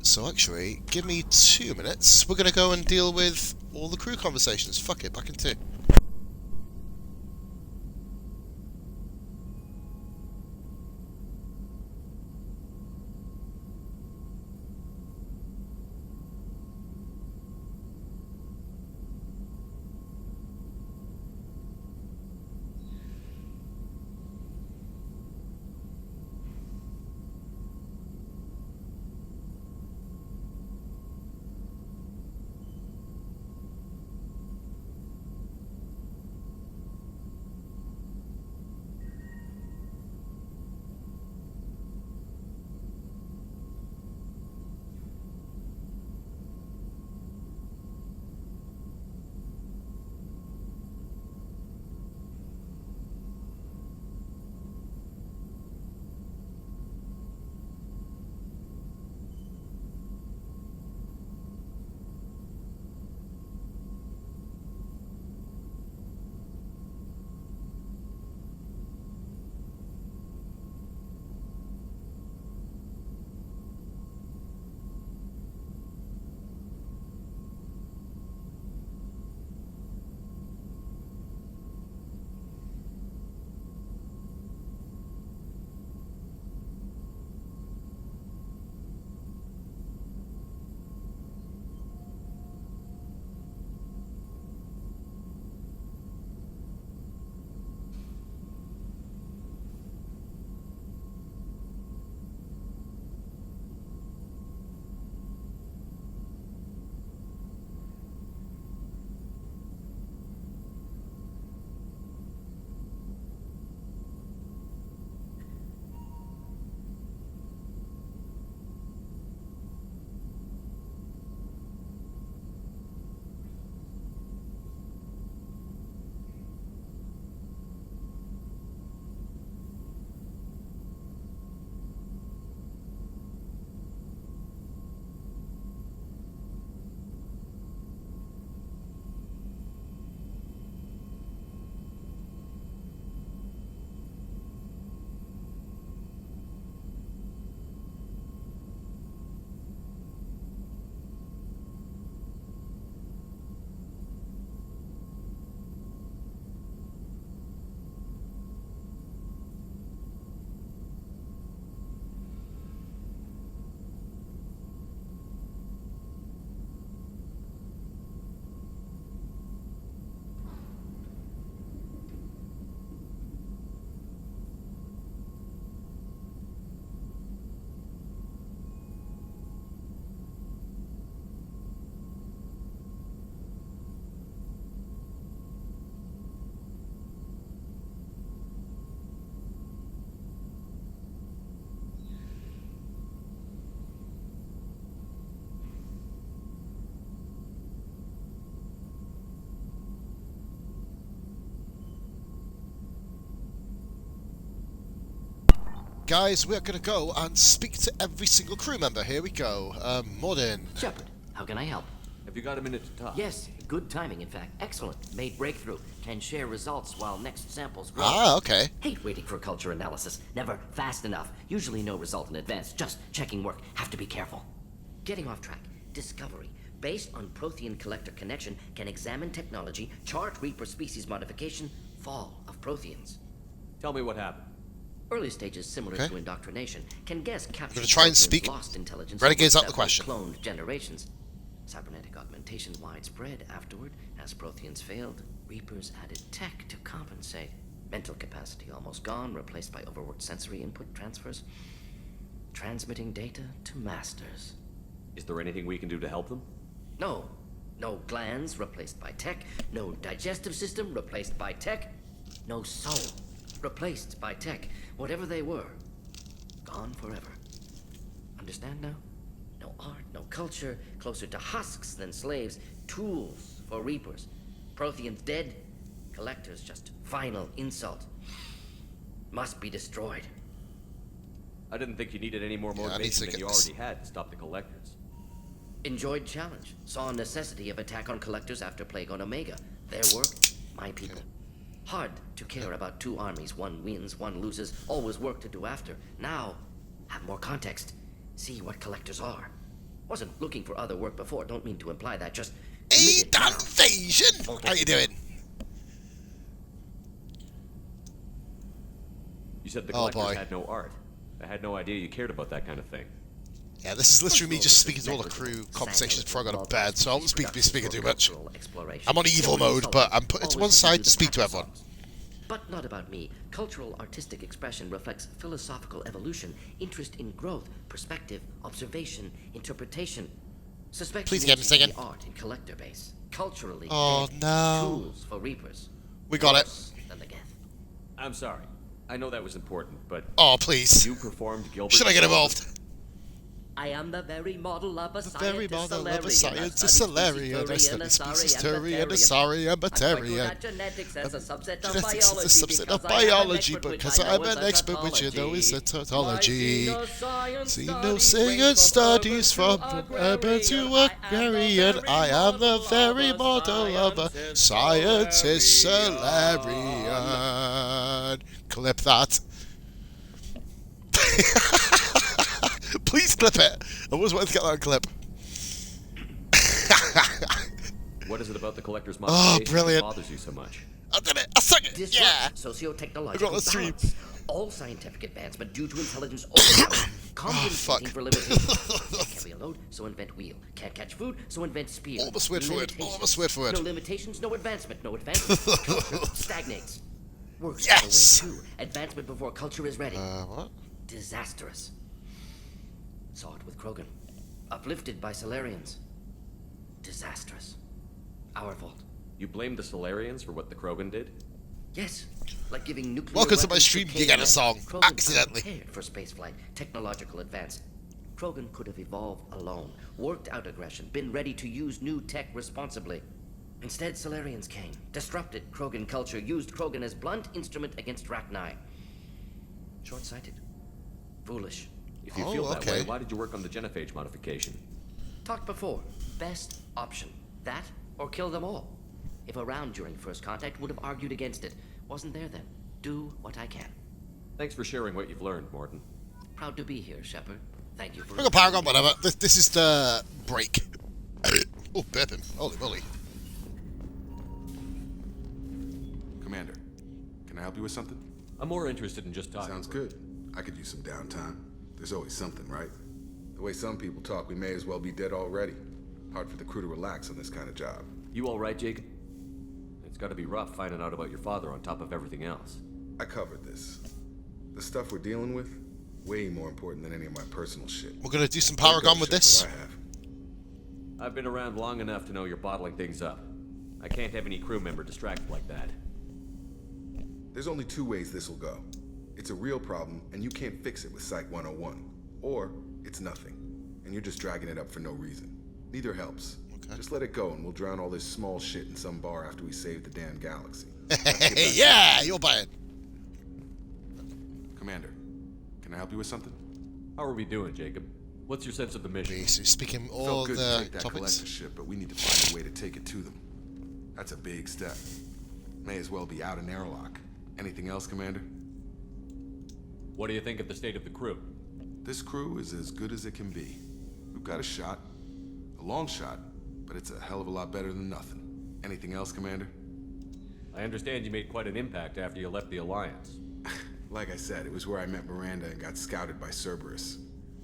So actually, give me 2 minutes. We're going to go and deal with all the crew conversations. Fuck it, back in 2. guys, we're going to go and speak to every single crew member. Here we go. Morden. Shepard, how can I help? Have you got a minute to talk? Yes, good timing, in fact. Excellent. Made breakthrough. Can share results while next samples grow. Ah, okay. Hate waiting for culture analysis. Never fast enough. Usually no result in advance. Just checking work. Have to be careful. Getting off track. Discovery. Based on Prothean collector connection, can examine technology, chart Reaper species modification, fall of Protheans. Tell me what happened. Early stages similar to indoctrination. Can guess captured I'm going to try and speak. lost intelligence. Renegade's out the question. Cloned generations. Cybernetic augmentation widespread afterward. As Protheans failed, Reapers added tech to compensate. Mental capacity almost gone, replaced by overworked sensory input transfers. Transmitting data to masters. Is there anything we can do to help them? No. No glands replaced by tech. No digestive system replaced by tech. No soul replaced by tech. Whatever they were, gone forever. Understand now? No art, no culture, closer to husks than slaves. Tools for Reapers. Protheans dead, collectors just final insult. Must be destroyed. I didn't think you needed any more motivation than you already had to stop the collectors. Enjoyed challenge. Saw necessity of attack on collectors after Plague on Omega. Their work, my people. Hard to care about two armies. One wins, one loses. Always work to do after. Now, have more context. See what collectors are. Wasn't looking for other work before. Don't mean to imply that. Just invasion. How you doing? You said the collectors had no art. I had no idea you cared about that kind of thing. Yeah, this is literally me just speaking to all the crew conversations before I go to bed, so I won't be speaking too much. I'm on evil mode, but I'm put it to one side to speak to everyone. But not about me. Cultural artistic expression reflects philosophical evolution, interest in growth, perspective, observation, interpretation. Suspect Please get me singing. Art and collector base. Culturally, oh no. Tools for Reapers. We got it. I'm sorry. I know that was important, but oh please. You performed Gilbert. Should I get involved? I am the very model of a Salarian. I study species Turian, Asari, and Batarian. Genetics as a subset of biology, because I'm an expert, which you know is a tautology. Xenoscience studies from urban to agrarian. I am the very model of a scientist Salarian. Clip that. Please clip it. I always wanted to get that clip. What is it about the collector's modification that bothers you so much? I did it. I suck it. Yeah. Socio-technological balance. All scientific advancement due to intelligence overpower. Compensating for limitations. Can't carry a load, so invent wheel. Can't catch food, so invent spear. Almost word for word. Almost word for word. No limitations, no advancement. No advancement. Culture stagnates. Works the way too. Advancement before culture is ready. What? Disastrous. Saw it with Krogan. Uplifted by Salarians. Disastrous. Our fault. You blame the Salarians for what the Krogan did? Yes. Like giving nuclear Welcome to my weapons stream, you get a song. Krogan Accidentally. Prepared for spaceflight. Technological advance. Krogan could have evolved alone. Worked out aggression. Been ready to use new tech responsibly. Instead, Salarians came. Disrupted Krogan culture. Used Krogan as blunt instrument against Rachni. Short-sighted. Foolish. If you feel that way, why did you work on the genophage modification? Talked before. Best option. That or kill them all. If around during first contact, would have argued against it. Wasn't there then. Do what I can. Thanks for sharing what you've learned, Morton. Proud to be here, Shepard. Thank you for... Look at Paragon, whatever. This is the break. Oh, burping. Holy moly. Commander, can I help you with something? I'm more interested in just talking. Sounds good. I could use some downtime. There's always something, right? The way some people talk, we may as well be dead already. Hard for the crew to relax on this kind of job. You all right, Jacob? It's got to be rough finding out about your father on top of everything else. I covered this. The stuff we're dealing with, way more important than any of my personal shit. We're gonna do some Paragon with this. I've been around long enough to know you're bottling things up. I can't have any crew member distracted like that. There's only two ways this will go. It's a real problem, and you can't fix it with Psych 101. Or, it's nothing, and you're just dragging it up for no reason. Neither helps. Okay. Just let it go, and we'll drown all this small shit in some bar after we save the damn galaxy. Yeah, you'll buy it. Commander, can Can I help you with something? How are we doing, Jacob? What's your sense of the mission? Okay, so speaking all Felt good to the take that topics. collector ship, but we need to find a way to take it to them. That's a big step. May as well be out in airlock. Anything else, Commander? What do you think of the state of the crew? This crew is as good as it can be. We've got a shot. A long shot, but it's a hell of a lot better than nothing. Anything else, Commander? I understand you made quite an impact after you left the Alliance. Like I said, it was where I met Miranda and got scouted by Cerberus.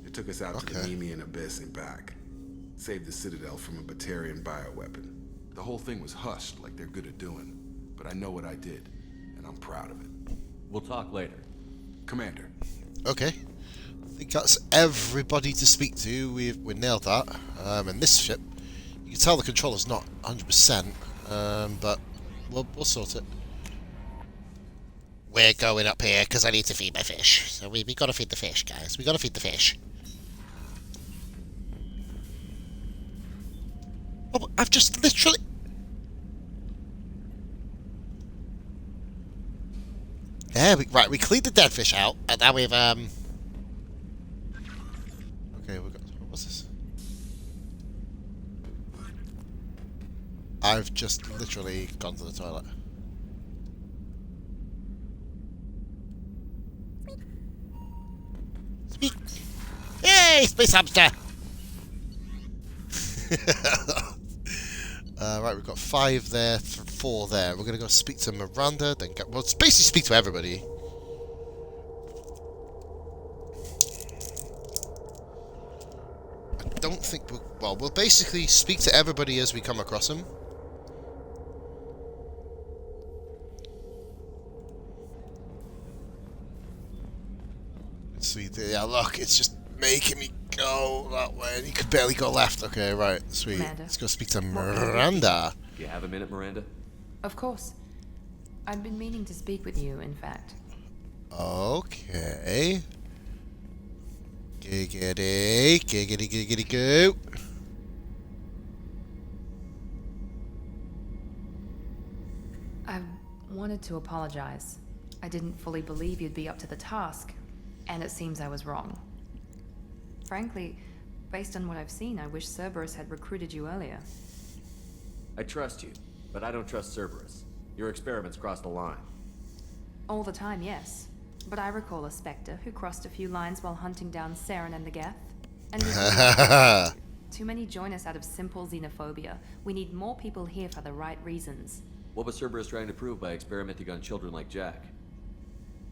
It took us out to the Nemean Abyss and back. Saved the Citadel from a Batarian bioweapon. The whole thing was hushed like they're good at doing. But I know what I did, and I'm proud of it. We'll talk later. Commander. Okay. I think that's everybody to speak to. We nailed that. And this ship, you can tell the controller's not 100%, but we'll sort it. We're going up here because I need to feed my fish. So we got to feed the fish, guys. We got to feed the fish. Oh, I've just literally... Yeah, we cleaned the dead fish out, and now we've, Okay, we've got... What's this? I've just literally gone to the toilet. Speak! Yay, space hamster! Right, we've got 5 there, 4 there. We're gonna go speak to Miranda, then well, basically speak to everybody. I don't think we'll basically speak to everybody as we come across them. Let's see. Yeah, look, it's just making me go that way, and you could barely go left. Okay, right, sweet. Miranda. Let's go speak to Miranda. Do you have a minute, Miranda? Of course. I've been meaning to speak with you, in fact. Okay. Giggity, giggity, giggity, goo. I wanted to apologize. I didn't fully believe you'd be up to the task, and it seems I was wrong. Frankly, based on what I've seen, I wish Cerberus had recruited you earlier. I trust you, but I don't trust Cerberus. Your experiments crossed the line. All the time, yes. But I recall a Spectre who crossed a few lines while hunting down Saren and the Geth. And too many join us out of simple xenophobia. We need more people here for the right reasons. What was Cerberus trying to prove by experimenting on children like Jack?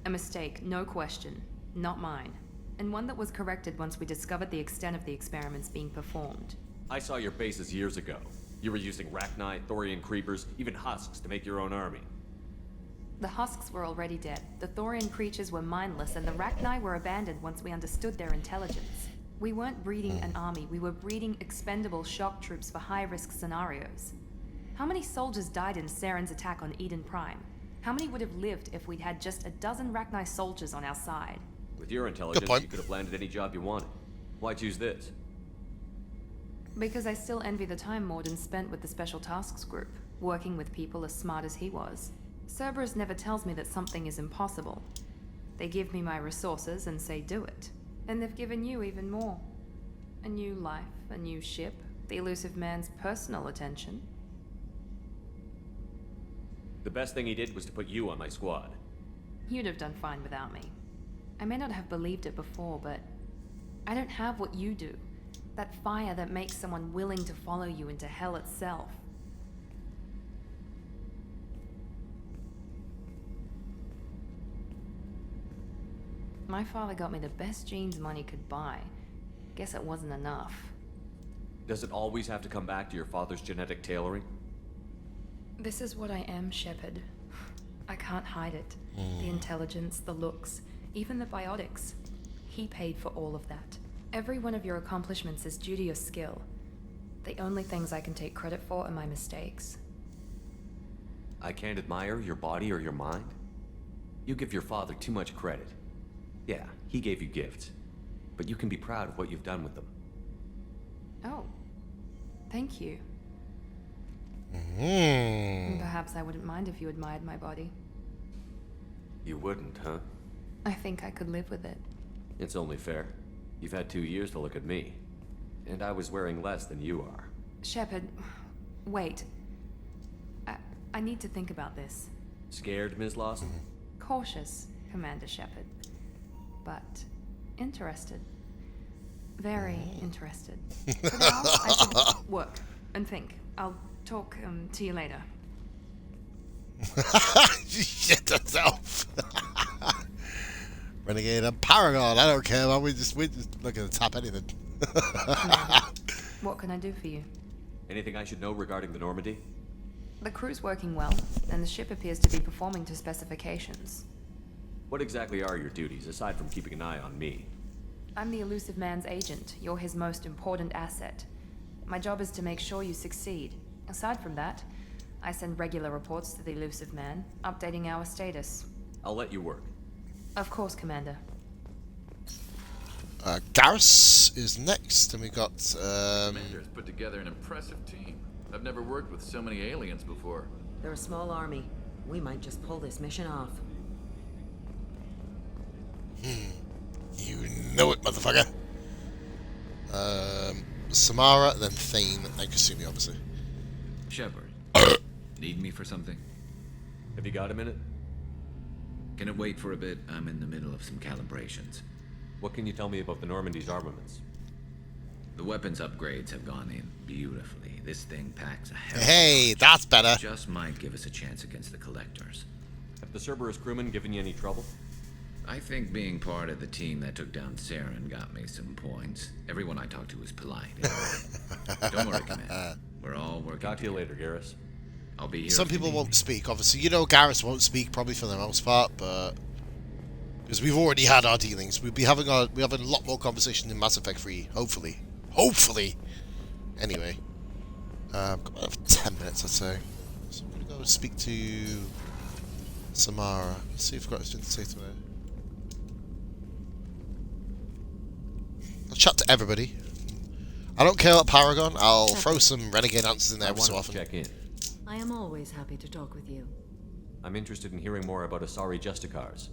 A mistake, no question. Not mine. And one that was corrected once we discovered the extent of the experiments being performed. I saw your bases years ago. You were using Rachni, Thorian creepers, even husks to make your own army. The husks were already dead, the Thorian creatures were mindless, and the Rachni were abandoned once we understood their intelligence. We weren't breeding an army, we were breeding expendable shock troops for high-risk scenarios. How many soldiers died in Saren's attack on Eden Prime? How many would have lived if we'd had just a dozen Rachni soldiers on our side? With your intelligence, you could have landed any job you wanted. Why choose this? Because I still envy the time Morden spent with the Special Tasks Group, working with people as smart as he was. Cerberus never tells me that something is impossible. They give me my resources and say do it. And they've given you even more. A new life, a new ship, the elusive man's personal attention. The best thing he did was to put you on my squad. You'd have done fine without me. I may not have believed it before, but I don't have what you do. That fire that makes someone willing to follow you into hell itself. My father got me the best genes money could buy. Guess it wasn't enough. Does it always have to come back to your father's genetic tailoring? This is what I am, Shepard. I can't hide it. The intelligence, the looks, even the biotics. He paid for all of that. Every one of your accomplishments is due to your skill. The only things I can take credit for are my mistakes. I can't admire your body or your mind? You give your father too much credit. Yeah, he gave you gifts, but you can be proud of what you've done with them. Oh, thank you. Perhaps I wouldn't mind if you admired my body. You wouldn't, huh? I think I could live with it. It's only fair. You've had 2 years to look at me. And I was wearing less than you are. Shepard, wait. I need to think about this. Scared, Ms. Lawson? Cautious, Commander Shepard. But interested. Very interested. For now, I should work and think. I'll talk to you later. Shit herself. Renegade and Paragon. I don't care, man. We're just looking to tap anything. What can I do for you? Anything I should know regarding the Normandy? The crew's working well, and the ship appears to be performing to specifications. What exactly are your duties, aside from keeping an eye on me? I'm the Elusive Man's agent. You're his most important asset. My job is to make sure you succeed. Aside from that, I send regular reports to the Elusive Man, updating our status. I'll let you work. Of course, Commander. Garrus is next, and we got. Commander's put together an impressive team. I've never worked with so many aliens before. They're a small army. We might just pull this mission off. You know it, motherfucker. Samara, then Thane, then Kasumi, obviously. Shepard, need me for something? Have you got a minute? Can it wait for a bit? I'm in the middle of some calibrations. What can you tell me about the Normandy's armaments? The weapons upgrades have gone in beautifully. This thing packs a hell of a Hey, punch. that's better. Just might give us a chance against the Collectors. Have the Cerberus crewmen given you any trouble? I think being part of the team that took down Saren got me some points. Everyone I talked to was polite. Don't worry, Commander. We're all working. Talk to you later, Garrus. I'll be here. Some people won't speak, obviously. You know, Garrus won't speak probably for the most part, but because we've already had our dealings, we'll be having a lot more conversation in Mass Effect 3, hopefully. Hopefully. Anyway, got about 10 minutes, I'd say. So I'm gonna go speak to Samara. Let's see if I've got anything to say to her. I'll chat to everybody. I don't care about Paragon. I'll throw some Renegade answers in there every so often. Check in. I am always happy to talk with you. I'm interested in hearing more about Asari Justicars.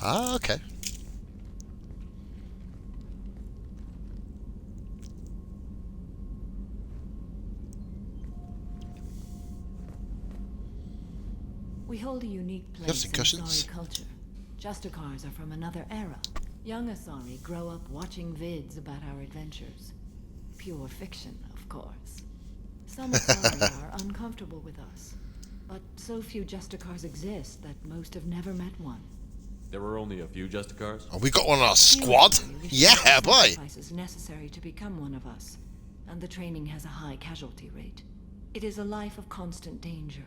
Ah, okay. We hold a unique place in Asari culture. Justicars are from another era. Young Asari grow up watching vids about our adventures. Pure fiction, of course. Some Asari are uncomfortable with us, but so few Justicars exist that most have never met one. There were only a few Justicars? Oh, we got one on our squad? Yeah, boy! Sacrifices necessary to become one of us, and the training has a high casualty rate. It is a life of constant danger.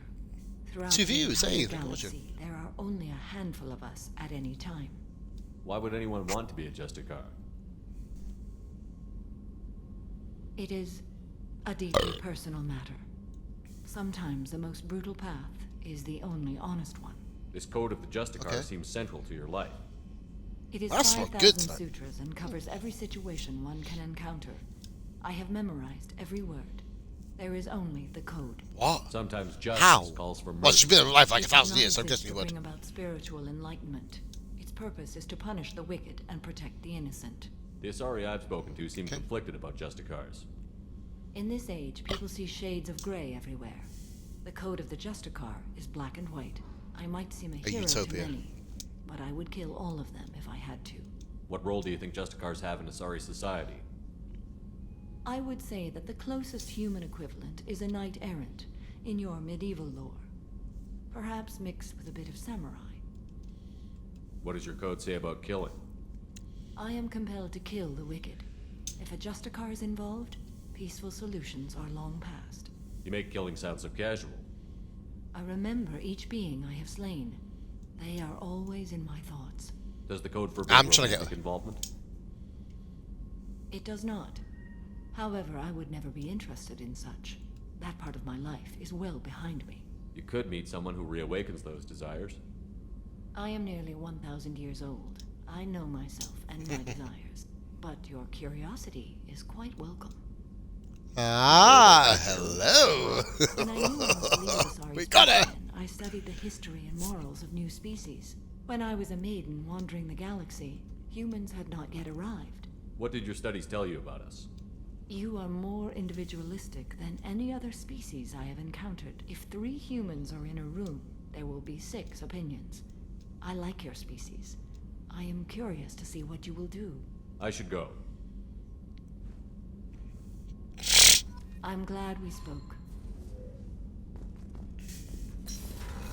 Throughout Two the views, entire hey, galaxy, there are only a handful of us at any time. Why would anyone want to be a Justicar? It is a deeply personal matter. Sometimes the most brutal path is the only honest one. This code of the Justicar seems central to your life. It is That's not good, 5,000 sutras and covers every situation one can encounter. I have memorized every word. There is only the code. What? Sometimes justice How? calls for murder. Well, she's been alive like It 1,000 does years, so not I'm guessing exist you would. to bring about spiritual enlightenment. Its purpose is to punish the wicked and protect the innocent. The Asari I've spoken to seem conflicted about Justicars. In this age, people see shades of gray everywhere. The code of the Justicar is black and white. I might seem a hero to utopia. many, but I would kill all of them if I had to. What role do you think Justicars have in Asari society? I would say that the closest human equivalent is a knight-errant in your medieval lore. Perhaps mixed with a bit of samurai. What does your code say about killing? I am compelled to kill the wicked. If a Justicar is involved, peaceful solutions are long past. You make killing sound so casual. I remember each being I have slain. They are always in my thoughts. Does the code forbid I'm trying to get romantic involvement? It does not. However, I would never be interested in such. That part of my life is well behind me. You could meet someone who reawakens those desires. I am nearly 1,000 years old. I know myself and my desires. But your curiosity is quite welcome. Ah, hello. When I knew I must leave Asari's We got it. I studied the history and morals of new species. When I was a maiden wandering the galaxy, humans had not yet arrived. What did your studies tell you about us? You are more individualistic than any other species I have encountered. If 3 humans are in a room, there will be 6 opinions. I like your species. I am curious to see what you will do. I should go. I'm glad we spoke.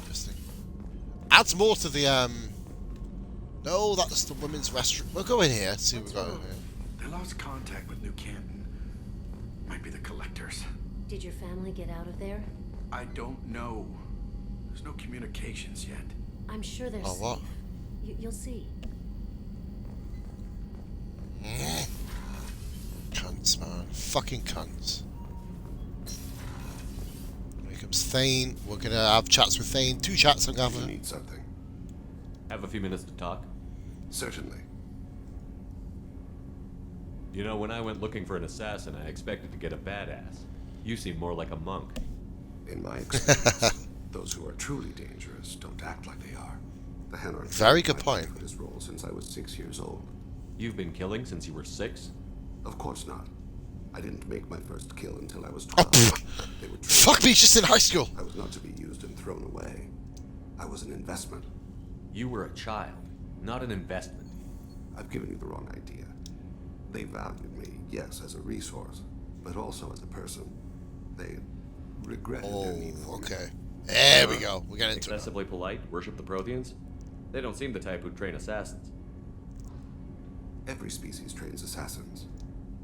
Interesting. Adds more to the, No, that's the women's restroom. We'll go in here, see what we've got in here. They lost contact with New Canton. Might be the collectors. Did your family get out of there? I don't know. There's no communications yet. I'm sure they're safe. What? You'll see. Cunts, man. Fucking cunts. Here comes Thane. We're gonna have chats with Thane. 2 chats, I'm gathering. You need something. Have a few minutes to talk? Certainly. You know, when I went looking for an assassin, I expected to get a badass. You seem more like a monk. In my experience, those who are truly dangerous don't act like they are. The Hanar. Very good point. This role since I was 6 years old. You've been killing since you were 6? Of course not. I didn't make my first kill until I was 12. They were fuck me, just in high school. I was not to be used and thrown away. I was an investment. You were a child, not an investment. I've given you the wrong idea. They valued me, yes, as a resource, but also as a person. They regretted their need for me. There we go. We're getting into it. Excessively polite, worship the Protheans? They don't seem the type who'd train assassins. Every species trains assassins.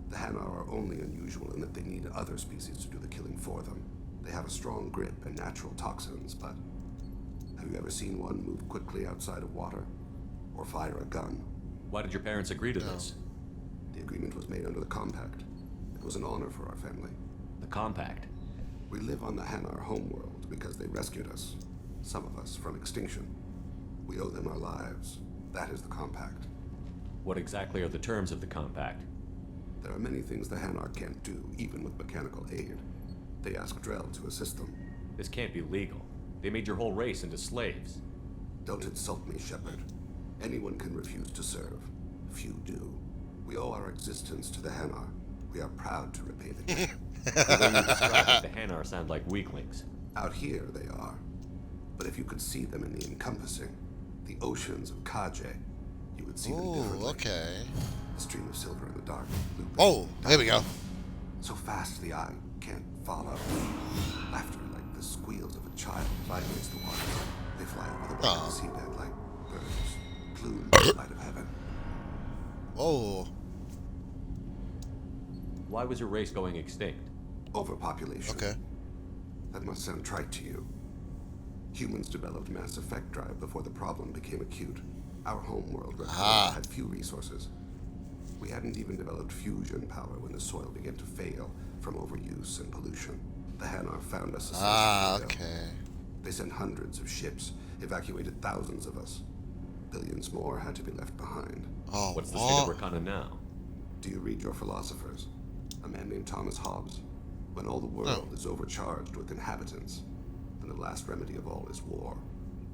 The Hanar are only unusual in that they need other species to do the killing for them. They have a strong grip and natural toxins, but have you ever seen one move quickly outside of water? Or fire a gun? Why did your parents agree to this? The agreement was made under the Compact. It was an honor for our family. The Compact? We live on the Hanar homeworld because they rescued us, some of us, from extinction. We owe them our lives. That is the Compact. What exactly are the terms of the Compact? There are many things the Hanar can't do, even with mechanical aid. They ask Drell to assist them. This can't be legal. They made your whole race into slaves. Don't insult me, Shepard. Anyone can refuse to serve. Few do. We owe our existence to the Hanar. We are proud to repay the debt. The way you describe it, the Hanar sound like weaklings. Out here, they are. But if you could see them in the encompassing, the oceans of Kaje, you would see them differently. Okay. A stream of silver in the dark. Looping, oh, here we go. So fast the eye can't follow. Laughter like the squeals of a child vibrates the water. They fly over the bright seabed like birds, plumed in the light of heaven. Oh. Why was your race going extinct? Overpopulation. Okay. That must sound trite to you. Humans developed mass effect drive before the problem became acute. Our homeworld had few resources. We hadn't even developed fusion power when the soil began to fail from overuse and pollution. The Hanar found us a okay. They sent hundreds of ships, evacuated thousands of us. Billions more had to be left behind. Oh, what's the state of Rakana now? Do you read your philosophers? A man named Thomas Hobbes. When all the world is overcharged with inhabitants, then the last remedy of all is war,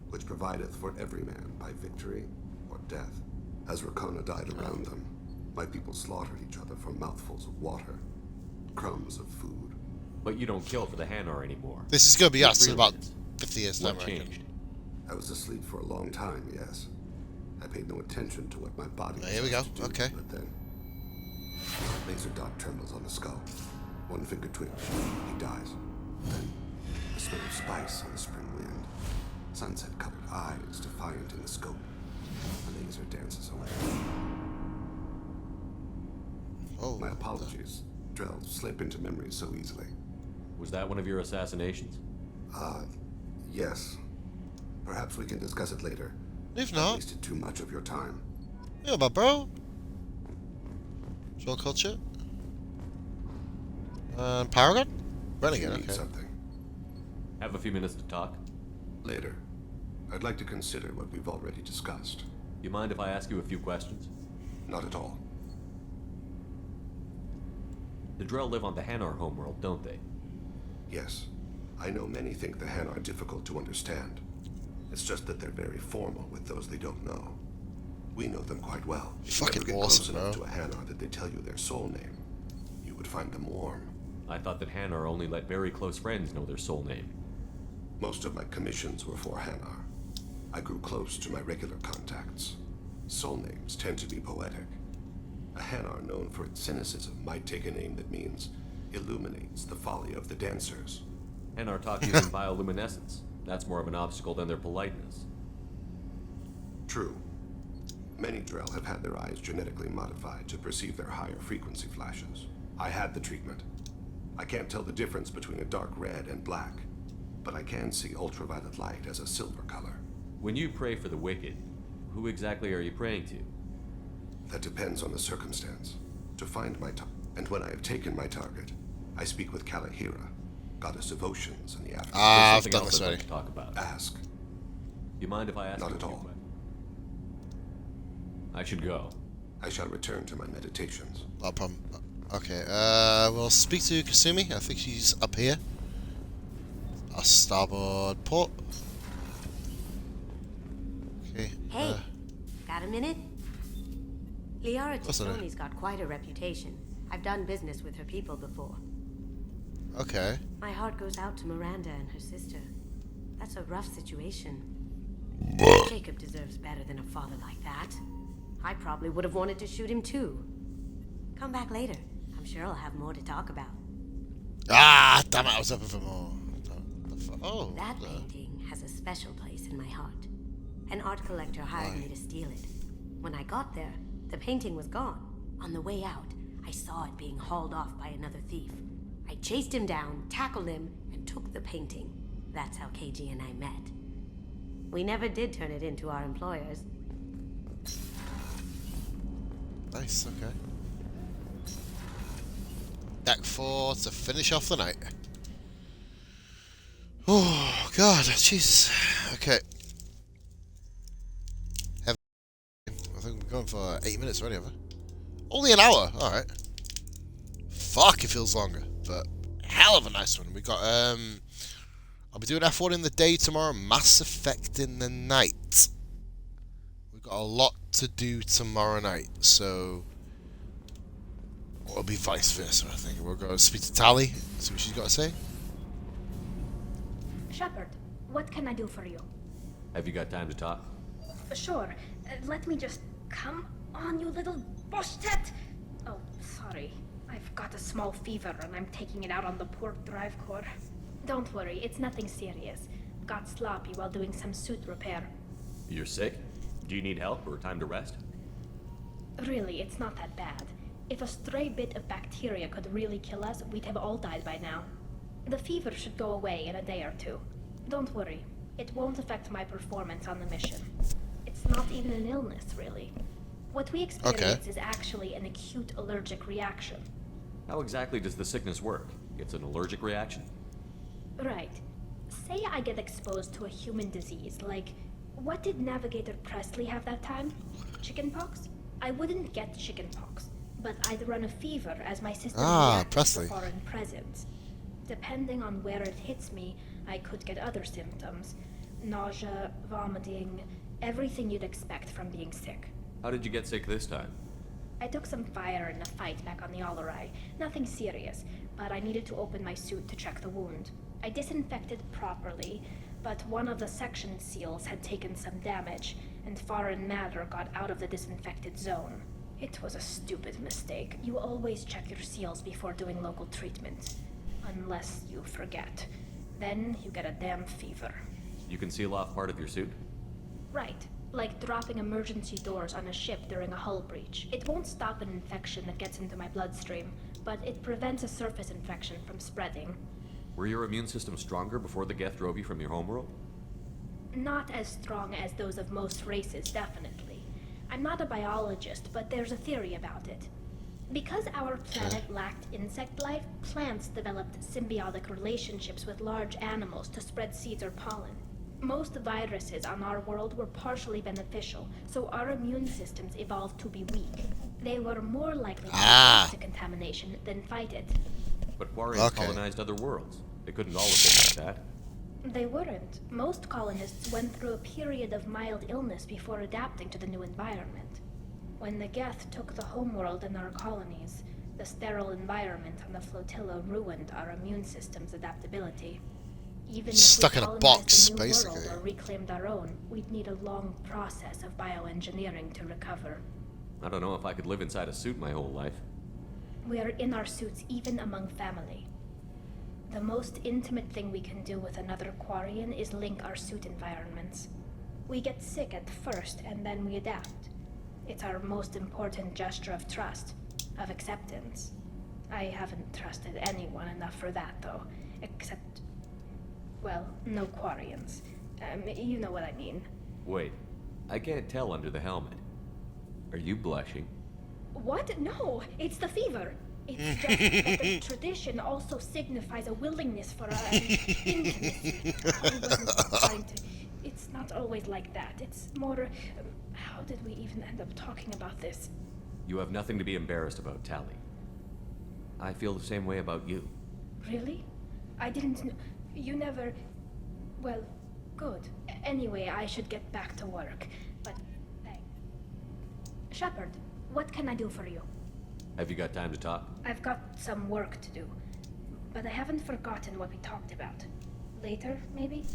which provideth for every man by victory or death. As Rakana died around them, my people slaughtered each other for mouthfuls of water, crumbs of food. But you don't kill for the Hanar anymore. This is going to be us in about 50 years time. What changed? I was asleep for a long time, yes. I paid no attention to what my body was here we go. Do, okay. But then, laser dot trembles on the skull. One finger twitch. He dies. Then, the smell of spice on the spring wind. Sunset-colored eyes defiant in the scope. The laser dances away. Oh. My apologies. Drell slip into memory so easily. Was that one of your assassinations? Yes. Perhaps we can discuss it later. If not, I wasted too much of your time. Yeah, my bro. Soul culture. Paragon. Renegade. You need Okay. something. Have a few minutes to talk. Later. I'd like to consider what we've already discussed. You mind if I ask you a few questions? Not at all. The Drell live on the Hanar homeworld, don't they? Yes. I know many think the Han are difficult to understand. It's just that they're very formal with those they don't know. We know them quite well. If you Fucking ever get awesome, close enough bro. to a Hanar that they tell you their soul name, you would find them warm. I thought that Hanar only let very close friends know their soul name. Most of my commissions were for Hanar. I grew close to my regular contacts. Soul names tend to be poetic. A Hanar known for its cynicism might take a name that means illuminates the folly of the dancers. Hanar talk using bioluminescence. That's more of an obstacle than their politeness. True. Many Drell have had their eyes genetically modified to perceive their higher frequency flashes. I had the treatment. I can't tell the difference between a dark red and black, but I can see ultraviolet light as a silver color. When you pray for the wicked, who exactly are you praying to? That depends on the circumstance. To find my and when I have taken my target, I speak with Kalahira, goddess of oceans and the afterlife. I've done this already. To talk about. Ask. You mind if I ask? Not you at a few all. questions? I should go. I shall return to my meditations. No problem. Okay, we'll speak to Kasumi. I think she's up here. Our starboard port. Okay. Hey, got a minute? Liara What's her name? Tassoni's got quite a reputation. I've done business with her people before. Okay. My heart goes out to Miranda and her sister. That's a rough situation. Jacob deserves better than a father like that. I probably would have wanted to shoot him too. Come back later. I'm sure I'll have more to talk about. Ah, damn it! I was hoping for more. Oh. That painting has a special place in my heart. An art collector hired me to steal it. When I got there, the painting was gone. On the way out, I saw it being hauled off by another thief. I chased him down, tackled him, and took the painting. That's how KG and I met. We never did turn it into our employers. Nice. Okay. Deck 4 to finish off the night. Oh God, Jesus. Okay. I think we're going for 8 minutes already, have we? Only an hour. All right. Fuck, it feels longer, but hell of a nice one. We got I'll be doing F1 in the day tomorrow, Mass Effect in the night. We've got a lot to do tomorrow night, so it'll be vice versa. I think we're going to speak to Tali, see what she's got to say. Shepard, what can I do for you? Have you got time to talk? Sure. Let me just come on, you little boshtet. Oh, sorry. I've got a small fever and I'm taking it out on the port drive core. Don't worry, it's nothing serious. Got sloppy while doing some suit repair. You're sick? Do you need help or time to rest? Really, it's not that bad. If a stray bit of bacteria could really kill us, we'd have all died by now. The fever should go away in a day or two. Don't worry, it won't affect my performance on the mission. It's not even an illness, really. What we experience is actually an acute allergic reaction. How exactly does the sickness work? It's an allergic reaction? Right. Say I get exposed to a human disease, like, what did Navigator Presley have that time? Chickenpox? I wouldn't get chickenpox, but I'd run a fever as my system reacts to foreign presence. Depending on where it hits me, I could get other symptoms. Nausea, vomiting, everything you'd expect from being sick. How did you get sick this time? I took some fire in a fight back on the Allerai. Nothing serious, but I needed to open my suit to check the wound. I disinfected properly, but one of the section seals had taken some damage, and foreign matter got out of the disinfected zone. It was a stupid mistake. You always check your seals before doing local treatment. Unless you forget. Then you get a damn fever. You can seal off part of your suit? Right. Like dropping emergency doors on a ship during a hull breach. It won't stop an infection that gets into my bloodstream, but it prevents a surface infection from spreading. Were your immune system stronger before the Geth drove you from your homeworld? Not as strong as those of most races, definitely. I'm not a biologist, but there's a theory about it. Because our planet lacked insect life, plants developed symbiotic relationships with large animals to spread seeds or pollen. Most viruses on our world were partially beneficial, so our immune systems evolved to be weak. They were more likely to resist contamination than fight it. But Quarians colonized other worlds. They couldn't all have been like that. They weren't. Most colonists went through a period of mild illness before adapting to the new environment. When the Geth took the homeworld in our colonies, the sterile environment on the flotilla ruined our immune system's adaptability. Even Stuck if we in a box, colonized the new basically. world or reclaimed our own, we'd need a long process of bioengineering to recover. I don't know if I could live inside a suit my whole life. We are in our suits even among family. The most intimate thing we can do with another Quarian is link our suit environments. We get sick at first and then we adapt. It's our most important gesture of trust, of acceptance. I haven't trusted anyone enough for that, though. Except, well, no Quarians. You know what I mean. Wait, I can't tell under the helmet. Are you blushing? What? No, it's the fever. It's just that the tradition also signifies a willingness for intimacy. I wasn't trying to... It's not always like that. It's more... how did we even end up talking about this? You have nothing to be embarrassed about, Tally. I feel the same way about you. Really? I didn't know... You never... Well, good. Anyway, I should get back to work. But, thanks. Shepard, what can I do for you? Have you got time to talk? I've got some work to do. But I haven't forgotten what we talked about. Later, maybe?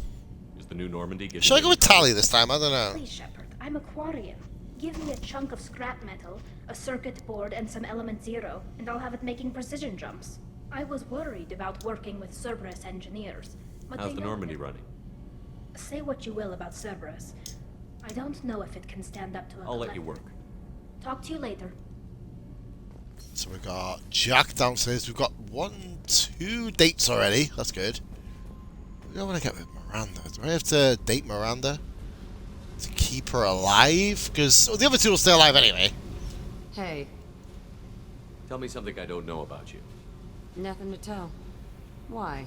Is the new Normandy giving Should I go you with Tally this time? I don't know. Please, Shepard. I'm a Quarian. Give me a chunk of scrap metal, a circuit board, and some element zero, and I'll have it making precision jumps. I was worried about working with Cerberus engineers. But How's they the know Normandy it. running? Say what you will about Cerberus. I don't know if it can stand up to a I'll let you collector. work. Talk to you later. So we got Jack downstairs. We've got 2 dates already. That's good. What do I want to get with Miranda? Do I have to date Miranda to keep her alive? Because the other 2 will stay alive anyway. Hey, Tell me something I don't know about you. nothing to tell. Why?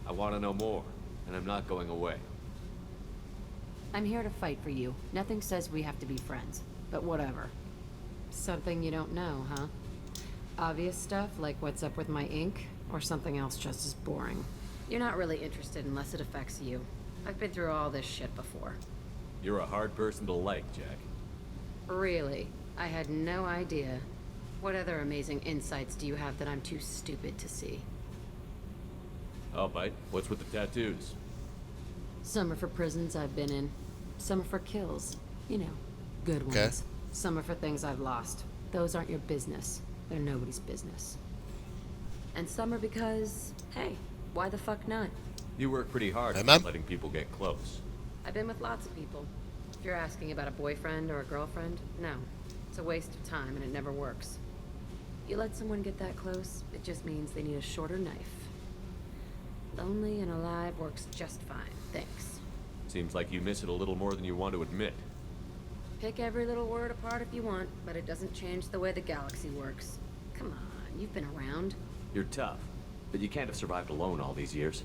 I want to know more, and I'm not going away. I'm here to fight for you. Nothing says we have to be friends, but whatever. Something you don't know, huh? Obvious stuff, like what's up with my ink, or something else just as boring. You're not really interested unless it affects you. I've been through all this shit before. You're a hard person to like, Jack. Really? I had no idea. What other amazing insights do you have that I'm too stupid to see? I'll bite. What's with the tattoos? Some are for prisons I've been in. Some are for kills. You know, good ones. Okay. Some are for things I've lost. Those aren't your business. They're nobody's business. And some are because, hey, why the fuck not? You work pretty hard Hey, at man. letting people get close. I've been with lots of people. If you're asking about a boyfriend or a girlfriend, no. It's a waste of time and it never works. You let someone get that close, it just means they need a shorter knife. Lonely and alive works just fine, thanks. Seems like you miss it a little more than you want to admit. Pick every little word apart if you want, but it doesn't change the way the galaxy works. Come on, you've been around. You're tough, but you can't have survived alone all these years.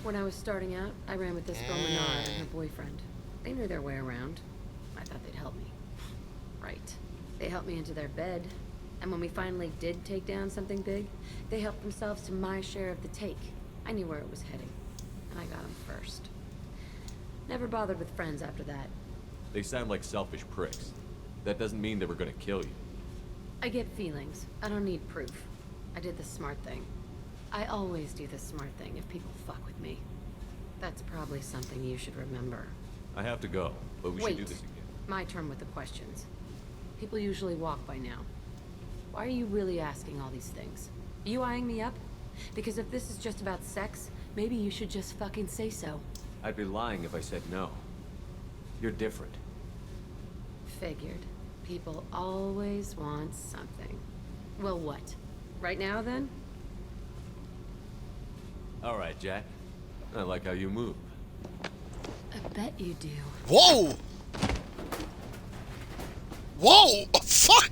When I was starting out, I ran with this girl Minara and her boyfriend. They knew their way around. I thought they'd help me. Right. They helped me into their bed. And when we finally did take down something big, they helped themselves to my share of the take. I knew where it was heading. And I got them first. Never bothered with friends after that. They sound like selfish pricks. That doesn't mean they were gonna kill you. I get feelings. I don't need proof. I did the smart thing. I always do the smart thing if people fuck with me. That's probably something you should remember. I have to go, but we should do this again. My turn with the questions. People usually walk by now. Why are you really asking all these things? Are you eyeing me up? Because if this is just about sex, maybe you should just fucking say so. I'd be lying if I said no. You're different. Figured. People always want something. Well, what? Right now, then? All right, Jack. I like how you move. I bet you do. Whoa! Whoa! Oh, fuck!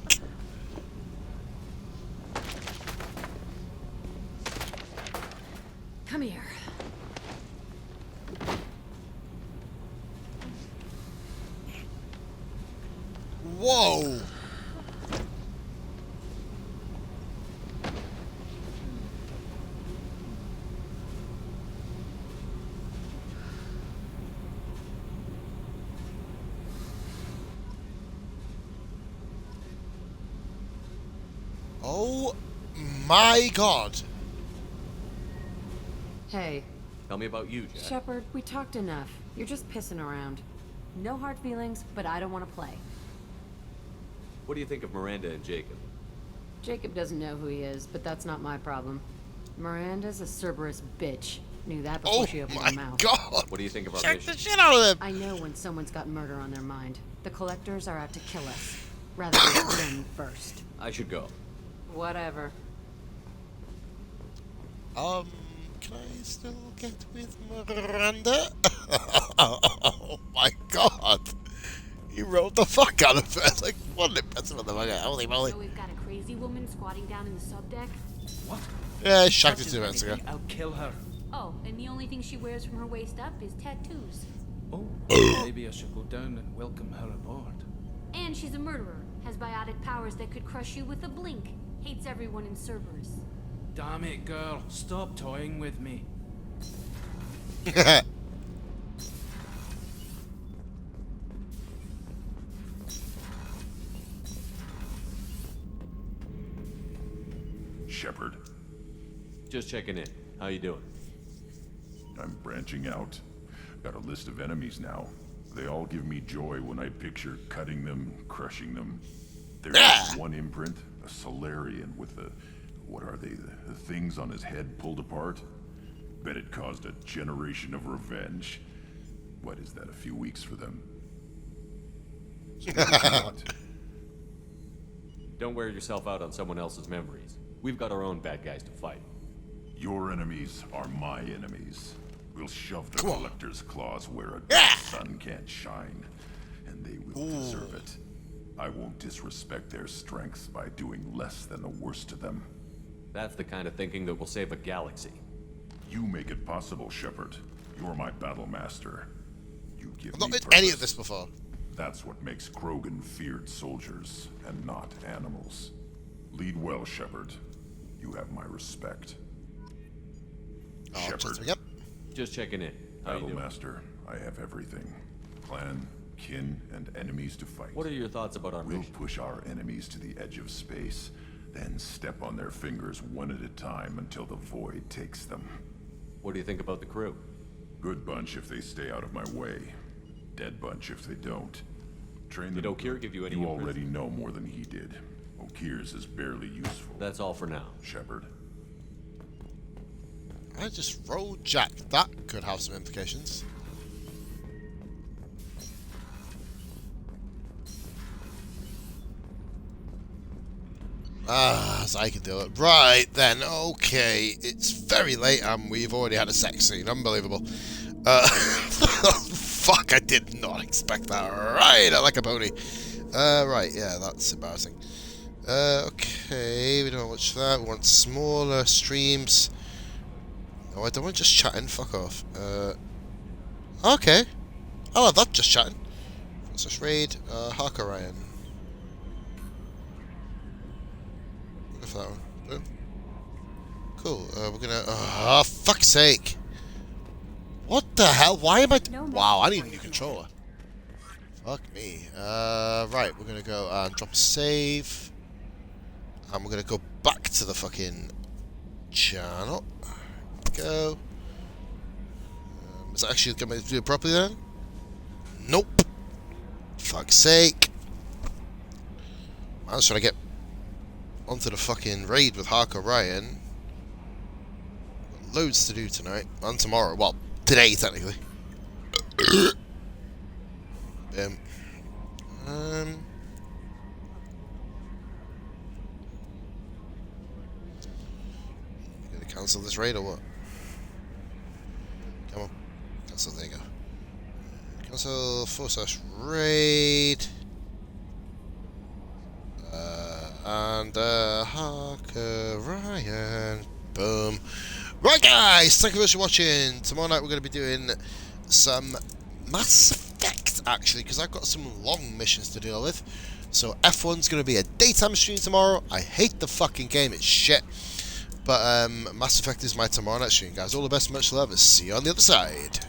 Come here. Whoa! Oh my god. Hey. Tell me about you, Jack. Shepard, we talked enough. You're just pissing around. No hard feelings, but I don't want to play. What do you think of Miranda and Jacob? Jacob doesn't know who he is, but that's not my problem. Miranda's a Cerberus bitch. Knew that before she opened her mouth. God. What do you think of our Check mission? the shit out of them. I know when someone's got murder on their mind. The collectors are out to kill us. Rather than them first. I should go. Whatever. Can I still get with Miranda? Oh my god. He rolled the fuck out of it. Like, what an impressive motherfucker. Holy moly. So we've got a crazy woman squatting down in the subdeck? What? Yeah, shagged it 2 minutes ago. I'll kill her. Oh, and the only thing she wears from her waist up is tattoos. Oh, maybe I should go down and welcome her aboard. And she's a murderer. Has biotic powers that could crush you with a blink. Hates everyone in Cerberus. Damn it, girl. Stop toying with me. Shepard, Just checking in. How you doing? I'm branching out. Got a list of enemies now. They all give me joy when I picture cutting them, crushing them. There's one imprint, a Solarian with the... what are they? The things on his head pulled apart? Bet it caused a generation of revenge. What is that, a few weeks for them? Don't wear yourself out on someone else's memories. We've got our own bad guys to fight. Your enemies are my enemies. We'll shove the collector's claws where a sun can't shine, and they will deserve it. I won't disrespect their strengths by doing less than the worst to them. That's the kind of thinking that will save a galaxy. You make it possible, Shepard. You're my battle master. You give I've not me been any of purpose. this before. That's what makes Krogan feared soldiers and not animals. Lead well, Shepard. You have my respect. Shepard. Just checking in. How you Battle doing? Master, I have everything. Clan, kin, and enemies to fight. What are your thoughts about our We'll mission? push our enemies to the edge of space, then step on their fingers one at a time until the void takes them. What do you think about the crew? Good bunch if they stay out of my way. Dead bunch if they don't. Train them. Did Okir give you any You imprints? already know more than he did. Okir's is barely useful. That's all for now. Shepard. I just rolled Jack. That could have some implications. So I can do it. Right then, okay. It's very late and we've already had a sex scene. Unbelievable. Fuck, I did not expect that. Right, I like a pony. Right, yeah, that's embarrassing. Okay, we don't want much of that. We want smaller streams. No, I don't want just chatting. Fuck off. Okay. I'll have that just chatting. Let's raid. Harker Ryan. We'll go for that one. Boom. Cool. We're gonna. Oh, fuck's sake. What the hell? Why am I. Wow, I need a new controller. Fuck me. Right, we're gonna go and drop a save. And we're gonna go back to the fucking channel. Go. Is that actually going to do it properly then? Nope. Fuck's sake. I was trying to get onto the fucking raid with Harker Ryan. Got loads to do tonight. And tomorrow. Well, today, technically. Gonna cancel this raid or what? Come on. Cancel, there you go. Cancel /raid. And Harker Ryan. Boom. Right guys, thank you very much for watching. Tomorrow night we're going to be doing some Mass Effect actually, because I've got some long missions to deal with. So F1's going to be a daytime stream tomorrow. I hate the fucking game, it's shit. But Mass Effect is my tomorrow night stream, guys. All the best, much love, and see you on the other side.